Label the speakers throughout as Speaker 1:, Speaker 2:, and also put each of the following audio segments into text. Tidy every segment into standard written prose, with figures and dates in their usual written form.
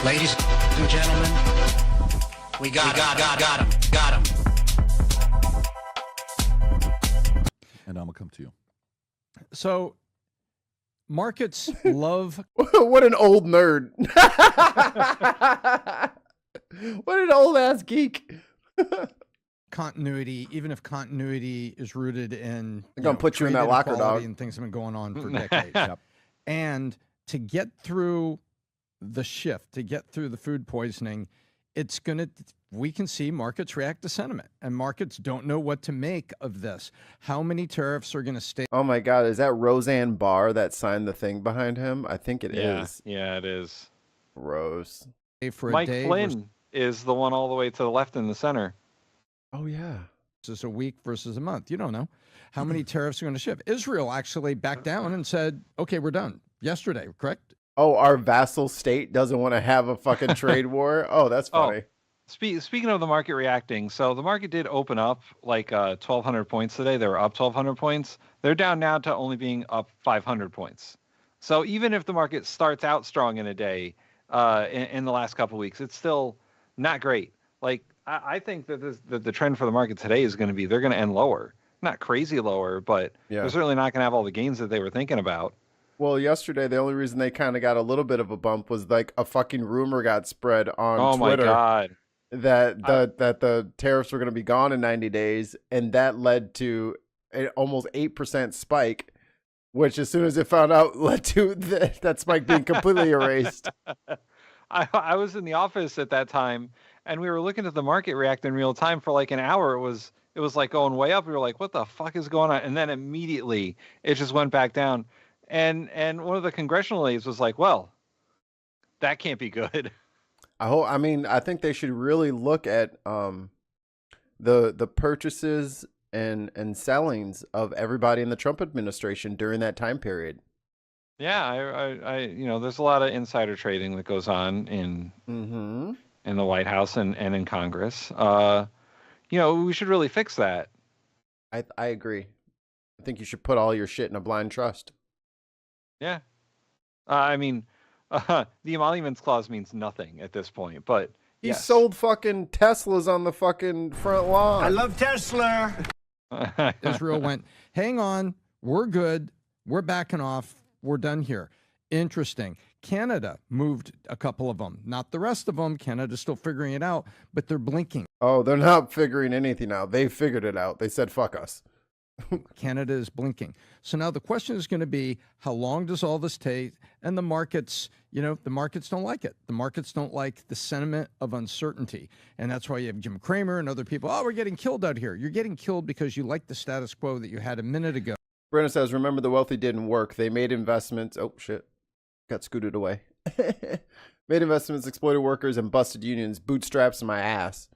Speaker 1: Ladies and gentlemen, we got him.
Speaker 2: And I'm gonna come to you.
Speaker 3: So markets love
Speaker 4: What an old nerd. What an old ass geek.
Speaker 3: continuity, even if continuity is rooted in
Speaker 4: I'm gonna put you in
Speaker 3: trade
Speaker 4: that locker,
Speaker 3: inequality
Speaker 4: dog.
Speaker 3: and things have been going on for decades. And to get through the shift, to get through the food poisoning, we can see markets react to sentiment, and markets don't know what to make of this. How many tariffs are going to stay?
Speaker 4: Oh my God, is that Roseanne Barr that signed the thing behind him? I think it is.
Speaker 5: Yeah, it is.
Speaker 4: Rose.
Speaker 3: For
Speaker 5: Mike
Speaker 3: a day
Speaker 5: Flynn is the one all the way to the left in the center.
Speaker 4: Oh yeah.
Speaker 3: versus a week versus a month. You don't know how many tariffs are going to shift. Israel actually backed down and said, okay, we're done yesterday, correct?
Speaker 4: Oh, our vassal state doesn't want to have a fucking trade war? Oh, that's funny.
Speaker 5: Speaking of the market reacting, so the market did open up like 1,200 points today. They were up 1,200 points. They're down now to only being up 500 points. So even if the market starts out strong in a day, in the last couple of weeks, it's still not great. Like I think that the trend for the market today is going to be they're going to end lower, not crazy lower, but they're certainly not going to have all the gains that they were thinking about.
Speaker 4: Well, yesterday the only reason they kind of got a little bit of a bump was like a fucking rumor got spread on Twitter.
Speaker 5: My God.
Speaker 4: That the tariffs were going to be gone in 90 days, and that led to an almost 8% spike, which as soon as it found out led to that spike being completely erased.
Speaker 5: I was in the office at that time, and we were looking at the market react in real time for like an hour. It was like going way up. We were like, what the fuck is going on? And then immediately it just went back down. And one of the congressional aides was like, well, that can't be good.
Speaker 4: I think they should really look at the purchases and sellings of everybody in the Trump administration during that time period.
Speaker 5: Yeah, I there's a lot of insider trading that goes on in the White House and in Congress. We should really fix that.
Speaker 4: I agree. I think you should put all your shit in a blind trust.
Speaker 5: Yeah. The emoluments clause means nothing at this point, but
Speaker 4: he sold fucking Teslas on the fucking front lawn.
Speaker 1: I love Tesla.
Speaker 3: Israel went, hang on, we're good. We're backing off. We're done here. Interesting. Canada moved a couple of them, not the rest of them. Canada's still figuring it out, but they're blinking.
Speaker 4: Oh, they're not figuring anything out. They figured it out. They said, fuck us.
Speaker 3: Canada is blinking. So now the question is going to be, how long does all this take? And the markets, the markets don't like it. The markets don't like the sentiment of uncertainty. And that's why you have Jim Cramer and other people. Oh, we're getting killed out here. You're getting killed because you like the status quo that you had a minute ago.
Speaker 4: Brenna says, remember the wealthy didn't work. They made investments. Oh, shit. Got scooted away. Made investments, exploited workers, and busted unions. Bootstraps my ass.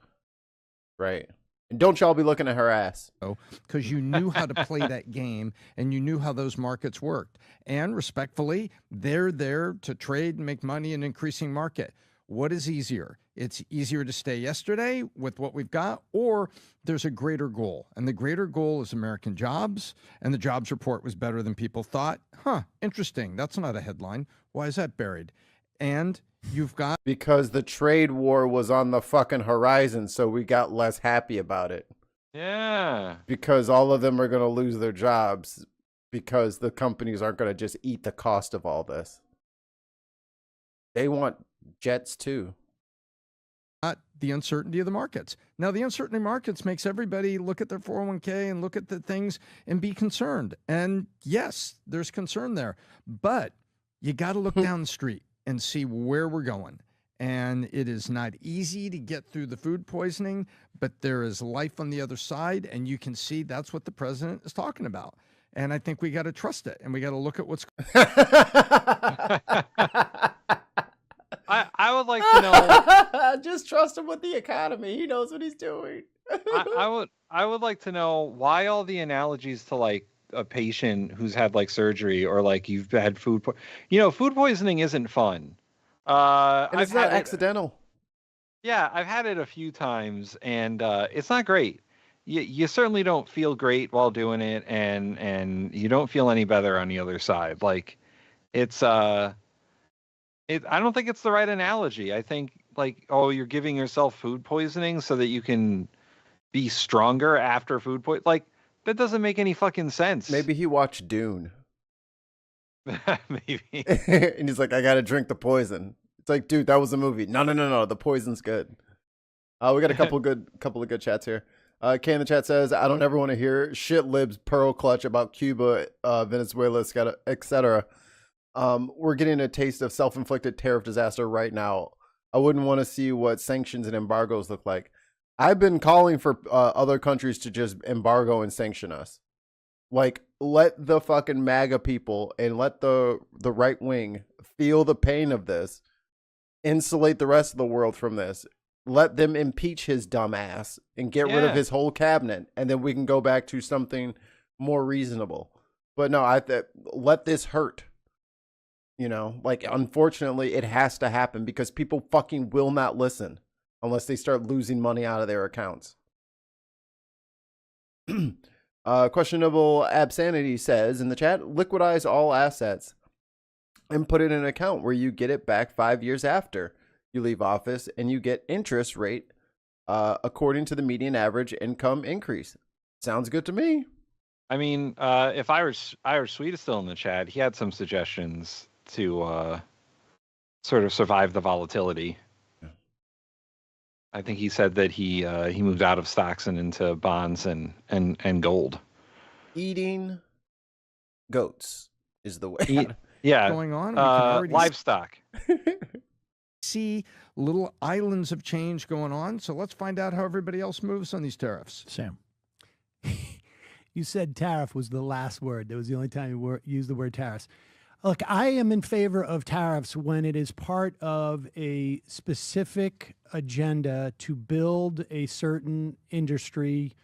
Speaker 4: Right. And don't y'all be looking at her ass.
Speaker 3: Because you knew how to play that game and you knew how those markets worked. And respectfully, they're there to trade and make money in an increasing market. What is easier? It's easier to stay yesterday with what we've got, or there's a greater goal. And the greater goal is American jobs. And the jobs report was better than people thought. Interesting. That's not a headline. Why is that buried? And you've got...
Speaker 4: Because the trade war was on the fucking horizon, so we got less happy about it.
Speaker 5: Yeah.
Speaker 4: Because all of them are going to lose their jobs because the companies aren't going to just eat the cost of all this. They want jets too.
Speaker 3: Not the uncertainty of the markets. Now, the uncertainty of markets makes everybody look at their 401k and look at the things and be concerned. And yes, there's concern there. But you got to look down the street and see where we're going. And it is not easy to get through the food poisoning, but there is life on the other side. And you can see that's what the president is talking about. And I think we got to trust it. And we got to look at what's...
Speaker 5: I would like to know...
Speaker 4: Just trust him with the economy. He knows what he's doing.
Speaker 5: I would like to know why all the analogies to like a patient who's had like surgery or like you've had food poisoning isn't fun.
Speaker 4: And it's not accidental.
Speaker 5: I've had it a few times and it's not great. You certainly don't feel great while doing it, and you don't feel any better on the other side. Like it's I don't think it's the right analogy. I think like, oh, you're giving yourself food poisoning so that you can be stronger after food poisoning. Like, that doesn't make any fucking sense.
Speaker 4: Maybe he watched Dune.
Speaker 5: Maybe.
Speaker 4: And he's like, I gotta drink the poison. It's like, dude, that was a movie. No. The poison's good. We got a couple of good chats here. Kay in the chat says, I don't ever want to hear shit libs pearl clutch about Cuba, Venezuela, etc. We're getting a taste of self-inflicted tariff disaster right now. I wouldn't want to see what sanctions and embargoes look like. I've been calling for other countries to just embargo and sanction us. Like, let the fucking MAGA people and let the right wing feel the pain of this. Insulate the rest of the world from this. Let them impeach his dumb ass and get rid of his whole cabinet, and then we can go back to something more reasonable. But no, let this hurt. You know, like, unfortunately, it has to happen because people fucking will not listen unless they start losing money out of their accounts. Questionable Absanity says in the chat, liquidize all assets and put it in an account where you get it back 5 years after you leave office, and you get interest rate according to the median average income increase. Sounds good to me.
Speaker 5: I mean, if Irish Sweet is still in the chat, he had some suggestions to sort of survive the volatility.
Speaker 4: Yeah.
Speaker 5: I think he said that he moved out of stocks and into bonds and gold.
Speaker 4: Eating goats is the way.
Speaker 5: Yeah,
Speaker 3: Going on. We can already
Speaker 5: livestock.
Speaker 3: see little islands of change going on. So let's find out how everybody else moves on these tariffs.
Speaker 2: Sam.
Speaker 6: You said tariff was the last word. That was the only time you used the word tariffs. Look, I am in favor of tariffs when it is part of a specific agenda to build a certain industry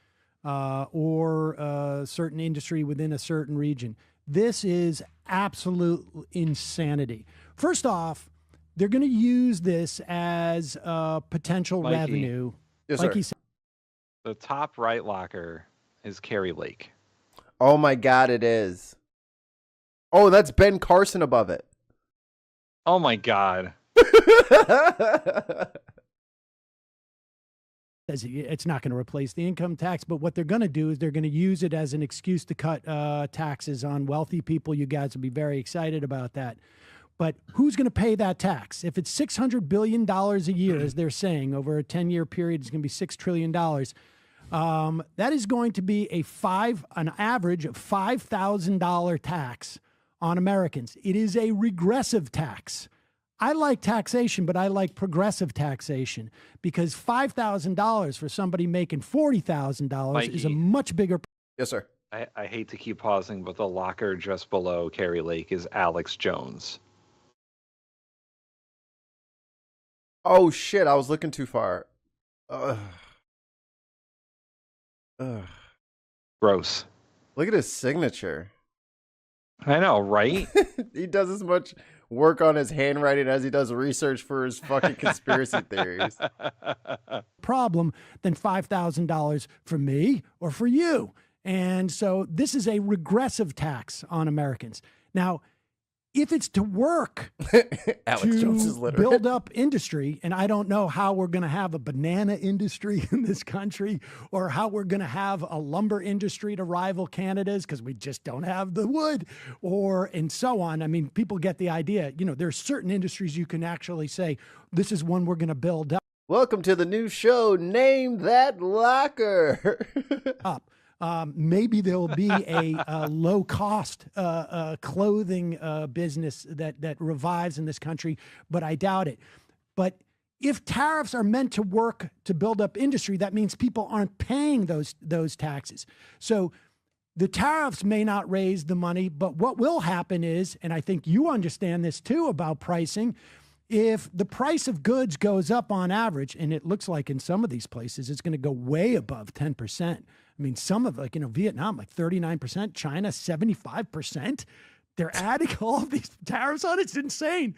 Speaker 6: or a certain industry within a certain region. This is absolute insanity. First off, they're going to use this as potential
Speaker 5: Mikey.
Speaker 6: revenue.
Speaker 4: Yes,
Speaker 6: like
Speaker 4: sir.
Speaker 6: he said.
Speaker 5: The top right locker is Carrie Lake.
Speaker 4: Oh my God, it is. Oh, that's Ben Carson above it.
Speaker 5: Oh my God.
Speaker 6: It's not going to replace the income tax, but what they're going to do is they're going to use it as an excuse to cut taxes on wealthy people. You guys will be very excited about that. But who's going to pay that tax? If it's $600 billion a year, as they're saying, over a 10-year period, it's going to be $6 trillion. That is going to be an average of $5,000 tax on Americans. It is a regressive tax. I like taxation, but I like progressive taxation because $5,000 for somebody making $40,000 is a much bigger.
Speaker 4: Yes, sir.
Speaker 5: I hate to keep pausing, but the locker just below Carrie Lake is Alex Jones.
Speaker 4: Oh shit, I was looking too far. Ugh.
Speaker 5: Gross.
Speaker 4: Look at his signature.
Speaker 5: I know, right?
Speaker 4: He does as much work on his handwriting as he does research for his fucking conspiracy theories.
Speaker 6: Problem than $5,000 for me or for you. And so this is a regressive tax on Americans. Now, if it's to work
Speaker 4: Alex
Speaker 6: to
Speaker 4: Jones is literate.
Speaker 6: build up industry, and I don't know how we're going to have a banana industry in this country or how we're going to have a lumber industry to rival Canada's because we just don't have the wood and so on. I mean, people get the idea. You know, there's certain industries you can actually say, this is one we're going to build
Speaker 4: Welcome to the new show, Name That Locker.
Speaker 6: up. Maybe there will be a low-cost clothing business that revives in this country, but I doubt it. But if tariffs are meant to work to build up industry, that means people aren't paying those taxes. So the tariffs may not raise the money, but what will happen is, and I think you understand this too about pricing, if the price of goods goes up on average, and it looks like in some of these places it's going to go way above 10%. I mean, some of Vietnam, like 39%, China, 75%. They're adding all of these tariffs on. It's insane.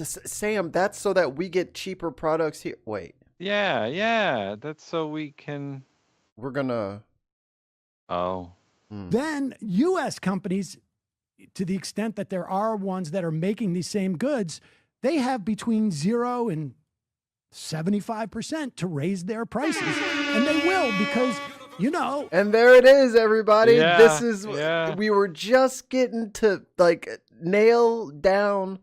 Speaker 4: Sam, that's so that we get cheaper products here. Wait.
Speaker 5: Yeah. That's so we can.
Speaker 4: We're gonna.
Speaker 5: Oh.
Speaker 6: Then U.S. companies to the extent that there are ones that are making these same goods, they have between 0 and 75% to raise their prices. And they will because, you know.
Speaker 4: And there it is, everybody.
Speaker 5: Yeah,
Speaker 4: This is,
Speaker 5: yeah.
Speaker 4: we were just getting to like nail down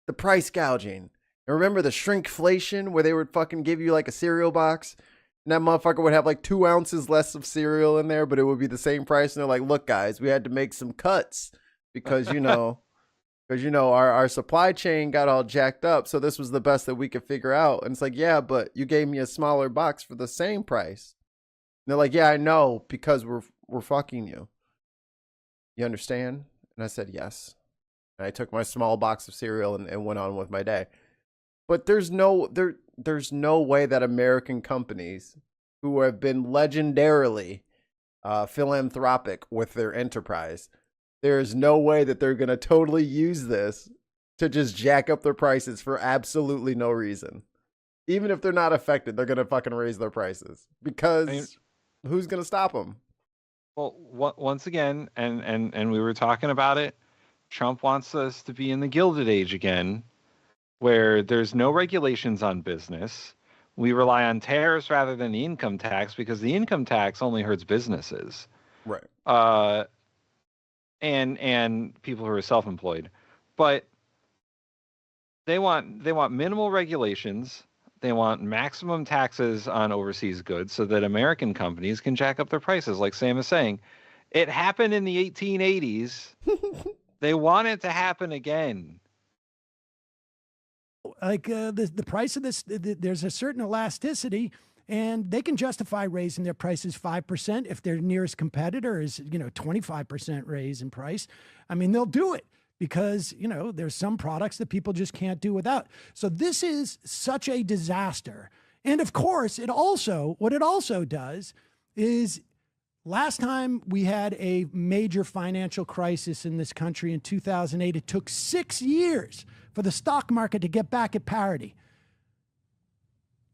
Speaker 4: the price gouging. And remember the shrinkflation where they would fucking give you like a cereal box and that motherfucker would have like 2 ounces less of cereal in there, but it would be the same price. And they're like, look, guys, we had to make some cuts because, our supply chain got all jacked up. So this was the best that we could figure out. And it's like, yeah, but you gave me a smaller box for the same price. And they're like, yeah, I know, because we're fucking you. You understand? And I said, yes. And I took my small box of cereal and went on with my day. But there's no way that American companies who have been legendarily philanthropic with their enterprise, there is no way that they're going to totally use this to just jack up their prices for absolutely no reason. Even if they're not affected, they're going to fucking raise their prices because who's going to stop them?
Speaker 5: Well, once again, and we were talking about it, Trump wants us to be in the Gilded Age again, where there's no regulations on business. We rely on tariffs rather than the income tax because the income tax only hurts businesses.
Speaker 4: Right.
Speaker 5: And people who are self-employed. But they want minimal regulations. They want maximum taxes on overseas goods so that American companies can jack up their prices. Like Sam is saying, it happened in the 1880s. They want it to happen again.
Speaker 6: Like the price of this, there's a certain elasticity, and they can justify raising their prices 5% if their nearest competitor is 25% raise in price. I mean, they'll do it because there's some products that people just can't do without. So this is such a disaster, and of course, what it also does is. Last time we had a major financial crisis in this country in 2008, it took 6 years for the stock market to get back at parity.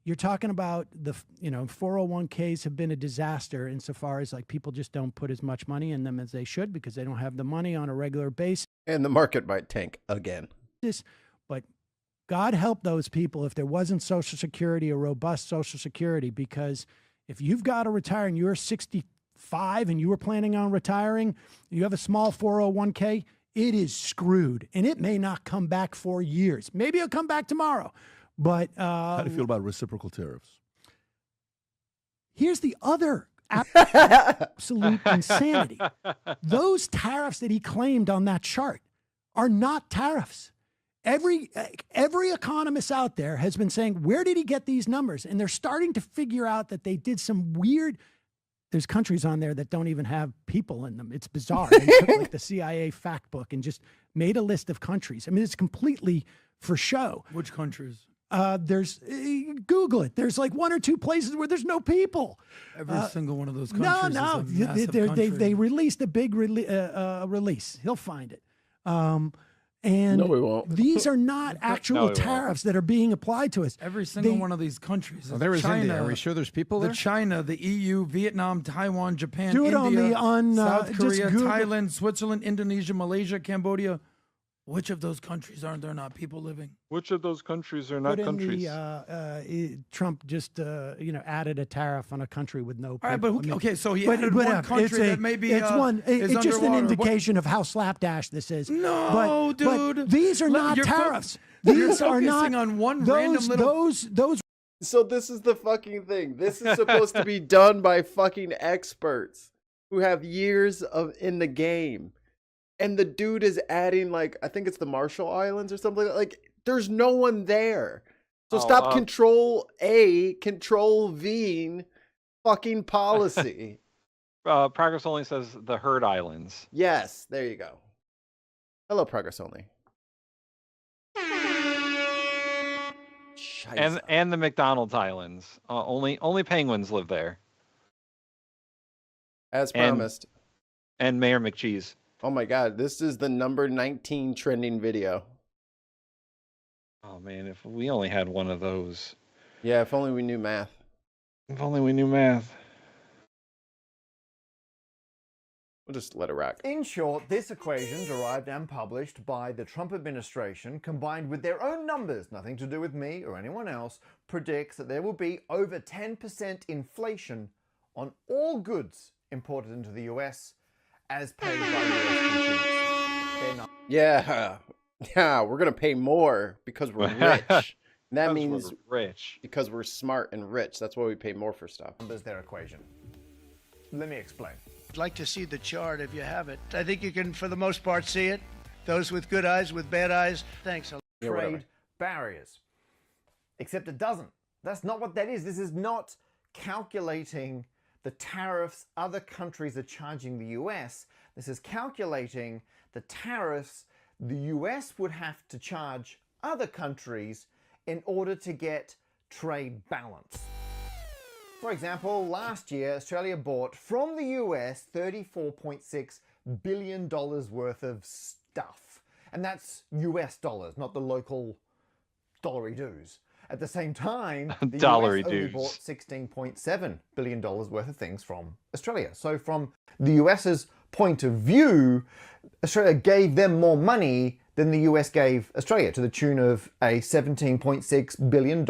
Speaker 6: You're talking about 401ks have been a disaster insofar as like people just don't put as much money in them as they should because they don't have the money on a regular basis.
Speaker 4: And the market might tank again.
Speaker 6: But God help those people if there wasn't Social Security, a robust Social Security, because if you've got to retire and you're 65 and you were planning on retiring, you have a small 401k, it is screwed. And it may not come back for years. Maybe it'll come back tomorrow. But
Speaker 2: how do you feel about reciprocal tariffs?
Speaker 6: Here's the other absolute insanity. Those tariffs that he claimed on that chart are not tariffs. Every economist out there has been saying, where did he get these numbers? And they're starting to figure out that they did some weird. There's countries on there that don't even have people in them. It's bizarre. They took like the CIA fact book and just made a list of countries. I mean, it's completely for show.
Speaker 7: Which countries?
Speaker 6: There's Google it. There's like 1 or 2 places where there's no people.
Speaker 7: Every single one of those countries.
Speaker 6: No.
Speaker 7: Is a massive
Speaker 6: They released a big release. He'll find it. And
Speaker 4: no, we won't.
Speaker 6: These are not actual tariffs that are being applied to us.
Speaker 7: Every single one of these countries.
Speaker 3: There is
Speaker 7: China,
Speaker 3: India. Are we sure there's people there?
Speaker 7: China, the EU, Vietnam, Taiwan, Japan,
Speaker 6: Do it
Speaker 7: India,
Speaker 6: on
Speaker 7: South
Speaker 6: just
Speaker 7: Korea,
Speaker 6: Google.
Speaker 7: Thailand, Switzerland, Indonesia, Malaysia, Cambodia. Which of those countries aren't there not people living?
Speaker 5: Which of those countries are not
Speaker 6: Put in
Speaker 5: countries?
Speaker 6: Trump just added a tariff on a country with no people.
Speaker 7: All right, but
Speaker 6: I mean,
Speaker 7: okay, so he
Speaker 6: but
Speaker 7: added one country that maybe
Speaker 6: it's
Speaker 7: is
Speaker 6: just an
Speaker 7: underwater.
Speaker 6: indication of how slapdash this is.
Speaker 7: No, dude.
Speaker 6: But these are not
Speaker 7: You're
Speaker 6: tariffs.
Speaker 7: You're
Speaker 6: These are not
Speaker 7: focusing on one
Speaker 6: those,
Speaker 7: random little.
Speaker 6: those.
Speaker 4: So this is the fucking thing. This is supposed to be done by fucking experts who have years in the game. And the dude is adding, like, I think it's the Marshall Islands or something. Like, there's no one there. So stop Control V fucking policy.
Speaker 5: Progress Only says the Herd Islands.
Speaker 4: Yes, there you go. Hello, Progress Only.
Speaker 5: And the McDonald's Islands. Only penguins live there.
Speaker 4: As promised.
Speaker 5: And Mayor McCheese.
Speaker 4: Oh my god, this is the number 19 trending video.
Speaker 5: Oh man, if we only had one of those.
Speaker 4: Yeah, if only we knew math.
Speaker 5: If only we knew math.
Speaker 4: We'll just let it rock.
Speaker 8: In short, this equation, derived and published by the Trump administration, combined with their own numbers, nothing to do with me or anyone else, predicts that there will be over 10% inflation on all goods imported into the US as paid by US consumers.
Speaker 4: Yeah, we're gonna pay more because we're rich. And that means
Speaker 5: rich
Speaker 4: because we're smart and rich. That's why we pay more for stuff.
Speaker 8: Numbers, their equation. Let me explain.
Speaker 9: I'd like to see the chart if you have it. I think you can, for the most part, see it. Those with good eyes, with bad eyes. Thanks.
Speaker 4: Yeah,
Speaker 8: Trade barriers. Except it doesn't. That's not what that is. This is not calculating the tariffs other countries are charging the US. This is calculating the tariffs the US would have to charge other countries in order to get trade balance. For example, last year, Australia bought from the US $34.6 billion worth of stuff. And that's US dollars, not the local dollary-doos. At the same time, the US only bought $16.7 billion worth of things from Australia. So from the US's point of view, Australia gave them more money than the US gave Australia, to the tune of a $17.6 billion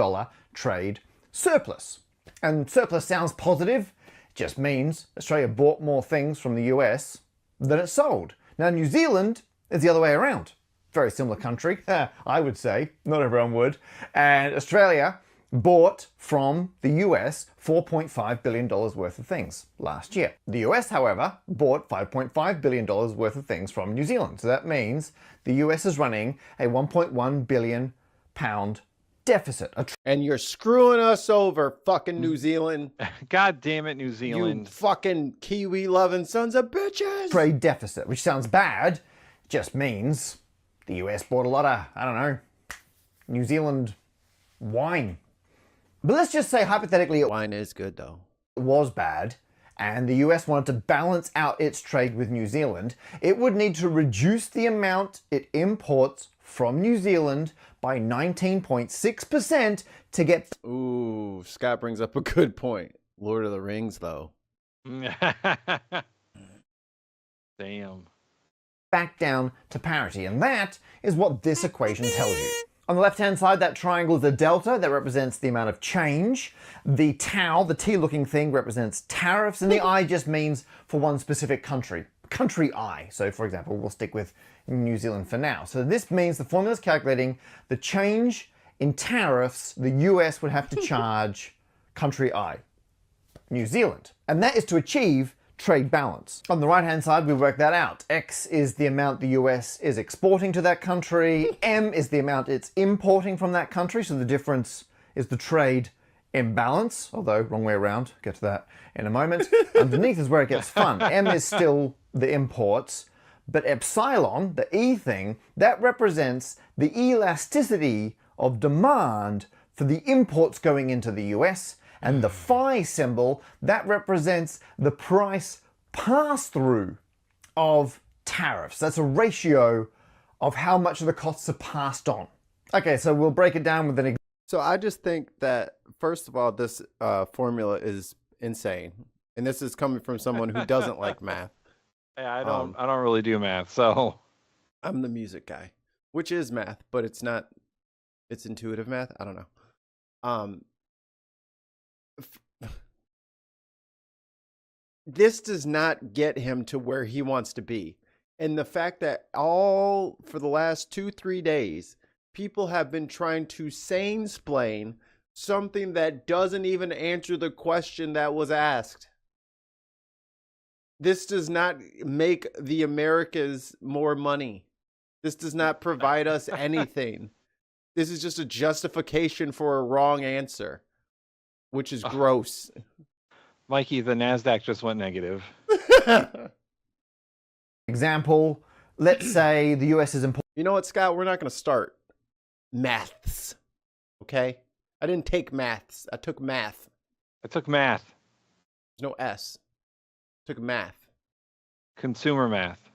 Speaker 8: trade surplus. And surplus sounds positive, it just means Australia bought more things from the US than it sold. Now New Zealand is the other way around. Very similar country, I would say, not everyone would. And Australia bought from the US $4.5 billion worth of things last year. The US, however, bought $5.5 billion worth of things from New Zealand. So that means the US is running a £1.1 billion deficit.
Speaker 4: And you're screwing us over, fucking New Zealand.
Speaker 5: God damn it, New Zealand.
Speaker 4: You fucking Kiwi-loving sons of bitches.
Speaker 8: Trade deficit, which sounds bad, just means the US bought a lot of, I don't know, New Zealand wine. But let's just say hypothetically
Speaker 4: Wine is good though.
Speaker 8: It was bad and the US wanted to balance out its trade with New Zealand. It would need to reduce the amount it imports from New Zealand by 19.6% to get...
Speaker 4: Ooh, Scott brings up a good point. Lord of the Rings though.
Speaker 5: Damn.
Speaker 8: Back down to parity. And that is what this equation tells you. On the left-hand side, that triangle is a delta that represents the amount of change. The tau, the T-looking thing, represents tariffs, and the I just means for one specific country. Country I. So, for example, we'll stick with New Zealand for now. So this means the formula is calculating the change in tariffs the US would have to charge country I, New Zealand. And that is to achieve trade balance. On the right-hand side, we work that out. X is the amount the US is exporting to that country. M is the amount it's importing from that country. So the difference is the trade imbalance, although wrong way around. Get to that in a moment. Underneath is where it gets fun. M is still the imports, but epsilon, the E thing, that represents the elasticity of demand for the imports going into the US. And the phi symbol, that represents the price pass-through of tariffs. That's a ratio of how much of the costs are passed on. Okay, so we'll break it down with an example.
Speaker 4: So I just think that, first of all, this formula is insane. And this is coming from someone who doesn't like math.
Speaker 5: Yeah, I don't really do math, so
Speaker 4: I'm the music guy, which is math, but it's not, it's intuitive math. I don't know. This does not get him to where he wants to be. And the fact that for the last 2-3 days, people have been trying to sane-splain something that doesn't even answer the question that was asked. This does not make the Americas more money. This does not provide us anything. This is just a justification for a wrong answer, which is gross.
Speaker 5: Mikey, the NASDAQ just went negative.
Speaker 8: Example, let's say the US is importing...
Speaker 4: You know what, Scott? We're not going to start maths, okay? I didn't take maths. I took math.
Speaker 5: I took math.
Speaker 4: There's no S. I took math.
Speaker 5: Consumer math.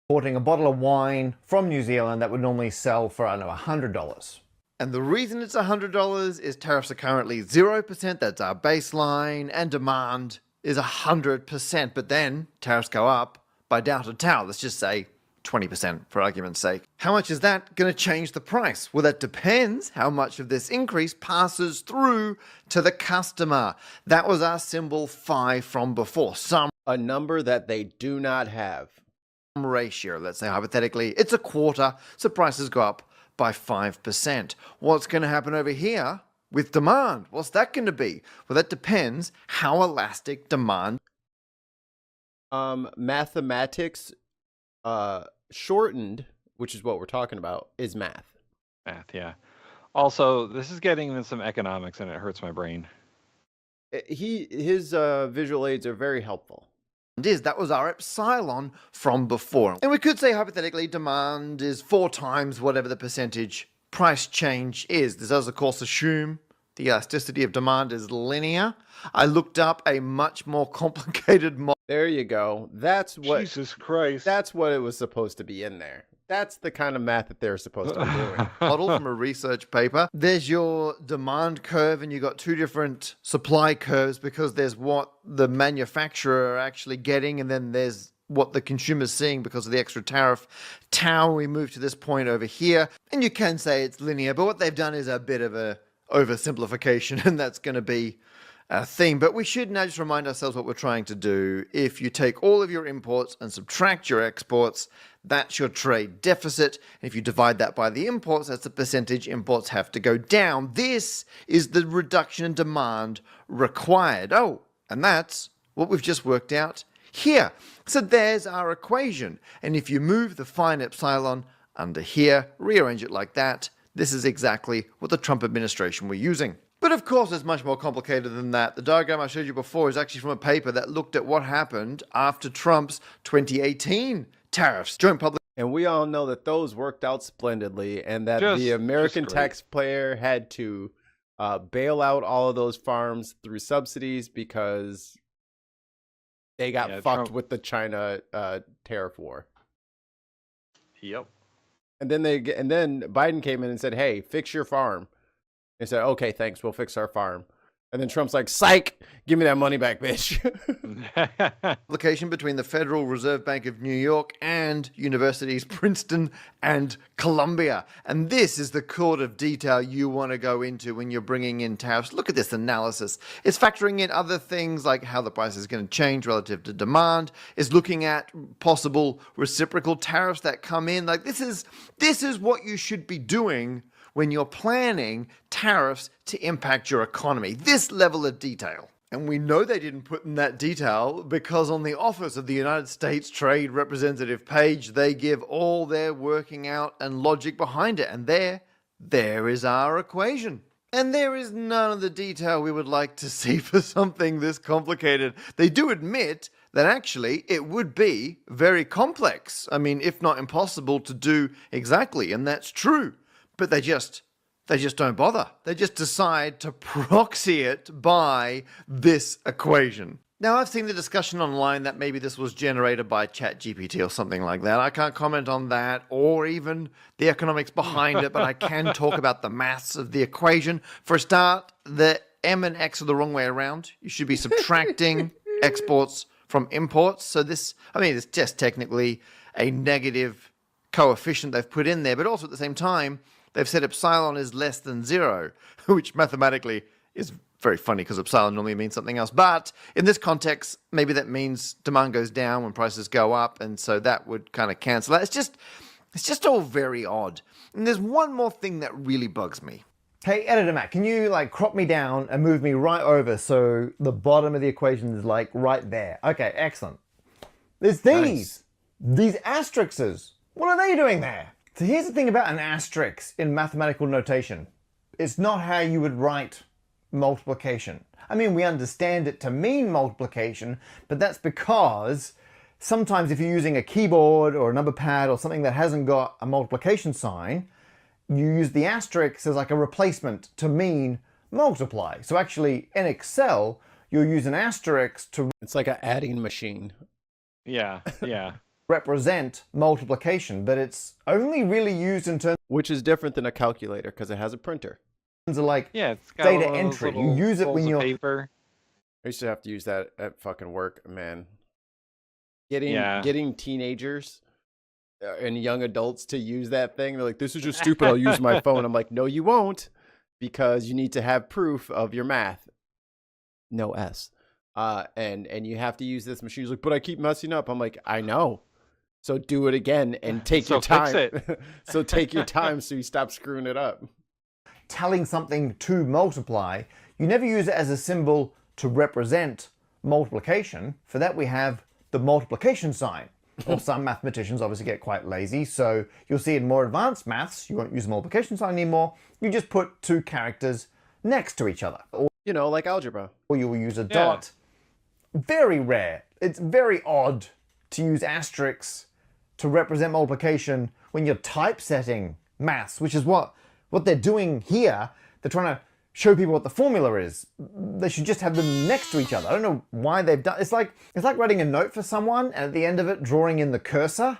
Speaker 8: importing a bottle of wine from New Zealand that would normally sell for, I don't know, $100. And the reason it's $100 is tariffs are currently 0%, that's our baseline, and demand is 100%. But then tariffs go up by doubted tower. Let's just say 20% for argument's sake. How much is that going to change the price? Well, that depends how much of this increase passes through to the customer. That was our symbol phi from before. Some
Speaker 4: A number that they do not have.
Speaker 8: ratio, let's say hypothetically, it's a quarter, so prices go up by 5%. What's going to happen over here with demand? What's that going to be? Well, that depends how elastic demand.
Speaker 4: Mathematics shortened, which is what we're talking about, is math.
Speaker 5: Math, yeah. Also, this is getting into some economics, and it hurts my brain.
Speaker 4: His visual aids are very helpful.
Speaker 8: That was our epsilon from before. And we could say hypothetically demand is 4 times whatever the percentage price change is. This does of course assume the elasticity of demand is linear. I looked up a much more complicated model.
Speaker 4: There you go. That's what
Speaker 5: Jesus Christ.
Speaker 4: That's what it was supposed to be in there. That's the kind of math that they're supposed to be doing.
Speaker 8: Model from a research paper. There's your demand curve, and you got 2 different supply curves because there's what the manufacturer are actually getting, and then there's what the consumer's seeing because of the extra tariff. Tau, we move to this point over here, and you can say it's linear, but what they've done is a bit of a oversimplification, and that's going to be a theme. But we should now just remind ourselves what we're trying to do. If you take all of your imports and subtract your exports, that's your trade deficit. And if you divide that by the imports, that's the percentage imports have to go down. This is the reduction in demand required. Oh, and that's what we've just worked out here. So there's our equation. And if you move the fine epsilon under here, rearrange it like that, this is exactly what the Trump administration were using. But of course, it's much more complicated than that. The diagram I showed you before is actually from a paper that looked at what happened after Trump's 2018 tariffs. Joint public.
Speaker 4: And we all know that those worked out splendidly, and that the American taxpayer had to bail out all of those farms through subsidies because they got fucked with the China tariff war.
Speaker 5: Yep.
Speaker 4: And then Biden came in and said, "Hey, fix your farm." They said, "Okay, thanks, we'll fix our farm." And then Trump's like, "Psych, give me that money back, bitch."
Speaker 8: Application between the Federal Reserve Bank of New York and universities Princeton and Columbia. And this is the sort of detail you want to go into when you're bringing in tariffs. Look at this analysis. It's factoring in other things like how the price is going to change relative to demand. It's looking at possible reciprocal tariffs that come in. Like this is what you should be doing when you're planning tariffs to impact your economy. This level of detail. And we know they didn't put in that detail because on the office of the United States Trade Representative page, they give all their working out and logic behind it. And there is our equation. And there is none of the detail we would like to see for something this complicated. They do admit that actually it would be very complex. I mean, if not impossible to do exactly, and that's true. But they just don't bother. They just decide to proxy it by this equation. Now, I've seen the discussion online that maybe this was generated by ChatGPT or something like that. I can't comment on that or even the economics behind it, but I can talk about the maths of the equation. For a start, the M and X are the wrong way around. You should be subtracting exports from imports. So it's just technically a negative coefficient they've put in there, but also at the same time, they've said epsilon is less than 0, which mathematically is very funny because epsilon normally means something else. But in this context, maybe that means demand goes down when prices go up, and so that would kind of cancel that. It's just all very odd. And there's one more thing that really bugs me. Hey, Editor Matt, can you crop me down and move me right over so the bottom of the equation is right there? Okay, excellent. There's these asterisks. What are they doing there? So here's the thing about an asterisk in mathematical notation. It's not how you would write multiplication. I mean, we understand it to mean multiplication, but that's because sometimes if you're using a keyboard or a number pad or something that hasn't got a multiplication sign, you use the asterisk as a replacement to mean multiply. So actually in Excel, you'll use an asterisk to...
Speaker 4: It's like an adding machine.
Speaker 5: Yeah.
Speaker 8: represent multiplication, but it's only really used in terms,
Speaker 4: which is different than a calculator because it has a printer.
Speaker 8: Of
Speaker 5: it's got
Speaker 8: data entry. You use it when you're
Speaker 5: paper.
Speaker 4: I used to have to use that at fucking work, man. Getting teenagers and young adults to use that thing. They're like, this is just stupid. I'll use my phone. I'm like, no, you won't, because you need to have proof of your math. No S. And you have to use this machine. He's like, but I keep messing up. I'm like, I know. So do it again and take your time.
Speaker 5: Fix it.
Speaker 4: So take your time so you stop screwing it up.
Speaker 8: Telling something to multiply, you never use it as a symbol to represent multiplication. For that, we have the multiplication sign. Or some mathematicians obviously get quite lazy, so you'll see in more advanced maths, you won't use the multiplication sign anymore. You just put two characters next to each other. Or,
Speaker 4: like algebra.
Speaker 8: Or you will use a dot. Very rare. It's very odd to use asterisks to represent multiplication when you're typesetting maths, which is what they're doing here. They're trying to show people what the formula is. They should just have them next to each other. I don't know why they've done. It's like writing a note for someone and at the end of it drawing in the cursor.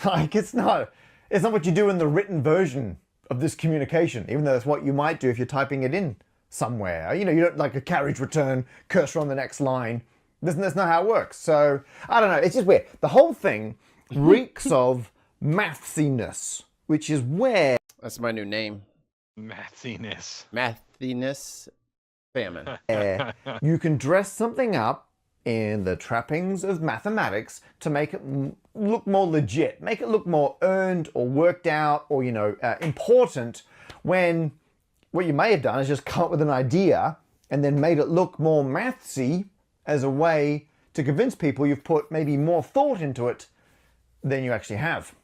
Speaker 8: Like it's not what you do in the written version of this communication, even though that's what you might do if you're typing it in somewhere. You don't like a carriage return, cursor on the next line. That's not how it works. So I don't know. It's just weird. The whole thing reeks of mathsiness, which is where.
Speaker 4: That's my new name.
Speaker 5: Mathiness.
Speaker 4: Mathiness famine.
Speaker 8: You can dress something up in the trappings of mathematics to make it look more legit, make it look more earned or worked out or, important, when what you may have done is just come up with an idea and then made it look more mathsy as a way to convince people you've put maybe more thought into it than you actually have.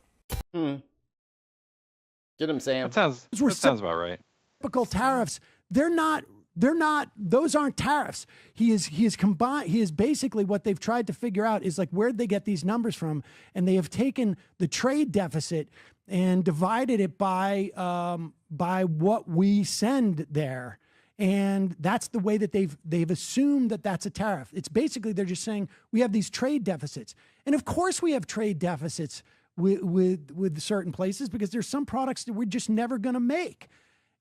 Speaker 4: Get him, Sam.
Speaker 5: That sounds about right.
Speaker 6: Typical tariffs. They're not. Those aren't tariffs. He is basically what they've tried to figure out is like, where'd they get these numbers from? And they have taken the trade deficit and divided it by what we send there. And that's the way that they've assumed that that's a tariff. It's basically, they're just saying we have these trade deficits. And of course we have trade deficits with certain places, because there's some products that we're just never going to make.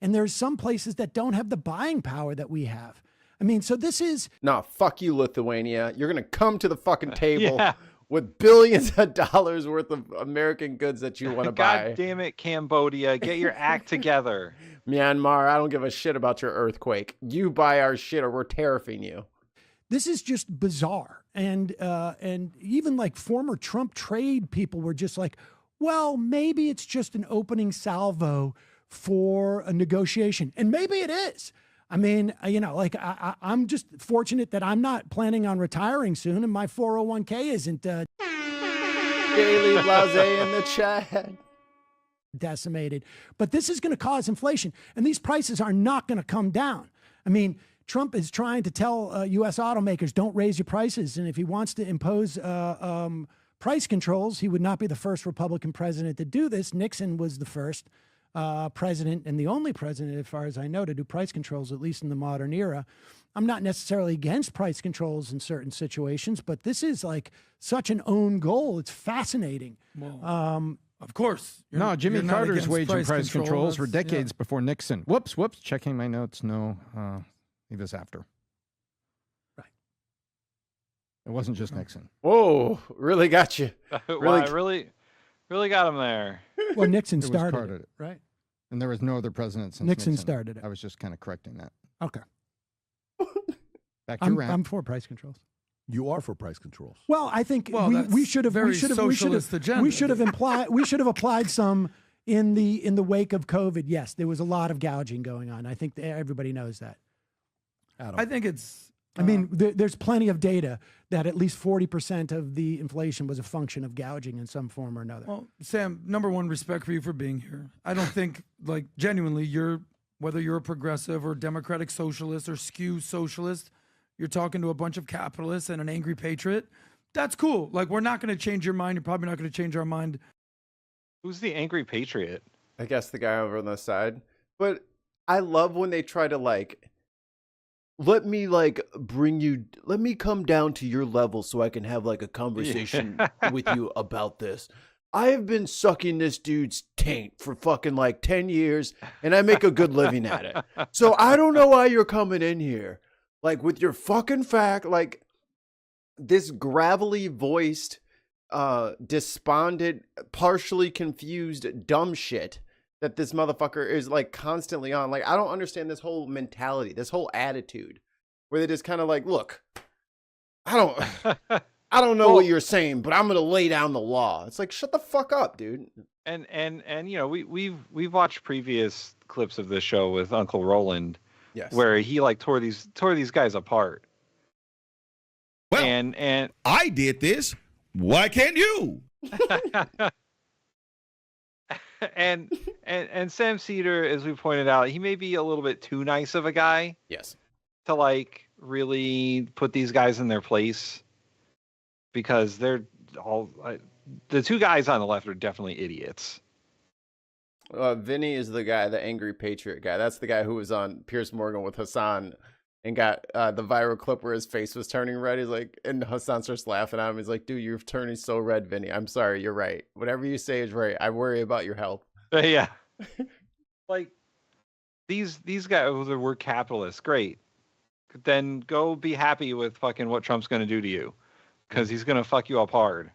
Speaker 6: And there's some places that don't have the buying power that we have. I mean, so this is...
Speaker 4: No, fuck you, Lithuania. You're going to come to the fucking table with billions of dollars worth of American goods that you want to buy.
Speaker 5: God damn it, Cambodia. Get your act together.
Speaker 4: Myanmar, I don't give a shit about your earthquake. You buy our shit or we're tariffing you.
Speaker 6: This is just bizarre. And even like former Trump trade people were just like, well, maybe it's just an opening salvo for a negotiation. And maybe it is. I mean, I'm just fortunate that I'm not planning on retiring soon, and my 401k isn't
Speaker 4: Daily Blase in the chat.
Speaker 6: Decimated. But this is going to cause inflation, and these prices are not going to come down. I mean, Trump is trying to tell U.S. automakers, don't raise your prices. And if he wants to impose price controls, he would not be the first Republican president to do this. Nixon was the first president and the only president, as far as I know, to do price controls, at least in the modern era. I'm not necessarily against price controls in certain situations, but this is like such an own goal. It's fascinating.
Speaker 7: Well, of course.
Speaker 3: No, Jimmy Carter's waging price controls for
Speaker 7: That's-
Speaker 3: decades before Nixon. Whoops. Checking my notes. No, leave this after.
Speaker 6: Right.
Speaker 3: It wasn't just Nixon.
Speaker 4: Whoa, really got you.
Speaker 5: Really got him there.
Speaker 6: Well, Nixon
Speaker 3: It was
Speaker 6: started
Speaker 3: Carter.
Speaker 6: it, right?
Speaker 3: And there was no other president since
Speaker 6: Nixon started it.
Speaker 3: I was just kind of correcting that.
Speaker 6: Okay.
Speaker 3: Back to your
Speaker 6: I'm
Speaker 3: rant.
Speaker 6: for price controls.
Speaker 2: You are for price controls.
Speaker 6: Well, I think
Speaker 7: Well,
Speaker 6: we
Speaker 7: that's
Speaker 6: should have
Speaker 7: very socialist agenda.
Speaker 6: we should have applied some in the wake of COVID. Yes, there was a lot of gouging going on. I think everybody knows that.
Speaker 2: Adam.
Speaker 7: I think it's.
Speaker 6: I mean, there's plenty of data that at least 40% of the inflation was a function of gouging in some form or another.
Speaker 7: Well, Sam, number one, respect for you for being here. I don't think, like, genuinely, whether you're a progressive or democratic socialist or skew socialist, you're talking to a bunch of capitalists and an angry patriot. That's cool. Like, we're not going to change your mind. You're probably not going to change our mind.
Speaker 5: Who's the angry patriot?
Speaker 4: I guess the guy over on the side. But I love when they try to let me come down to your level so I can have like a conversation with you about this. I have been sucking this dude's taint for fucking 10 years and I make a good living at it. So I don't know why you're coming in here with your fucking fact, this gravelly voiced despondent, partially confused, dumb shit that this motherfucker is like constantly on. Like, I don't understand this whole mentality, this whole attitude where they just kind of like, look, I don't know what you're saying, but I'm gonna lay down the law. It's like, shut the fuck up, dude.
Speaker 5: And you know, we've watched previous clips of this show with Uncle Roland,
Speaker 4: Yes,
Speaker 5: where he like tore these guys apart.
Speaker 10: Well,
Speaker 5: and
Speaker 10: I did this. Why can't you?
Speaker 5: and Sam Seder, as we pointed out, he may be a little bit too nice of a guy.
Speaker 4: Yes,
Speaker 5: To like really put these guys in their place, because they're all the two guys on the left are definitely idiots.
Speaker 4: Vinny is the guy, the angry patriot guy. That's the guy who was on Piers Morgan with Hassan and got the viral clip where his face was turning red. He's like, and Hassan starts laughing at him. He's like, dude, you're turning so red, Vinny. I'm sorry, you're right. Whatever you say is right. I worry about your health.
Speaker 5: Yeah. Like these guys were capitalists. Great. Then go be happy with fucking what Trump's going to do to you, because he's going to fuck you up hard.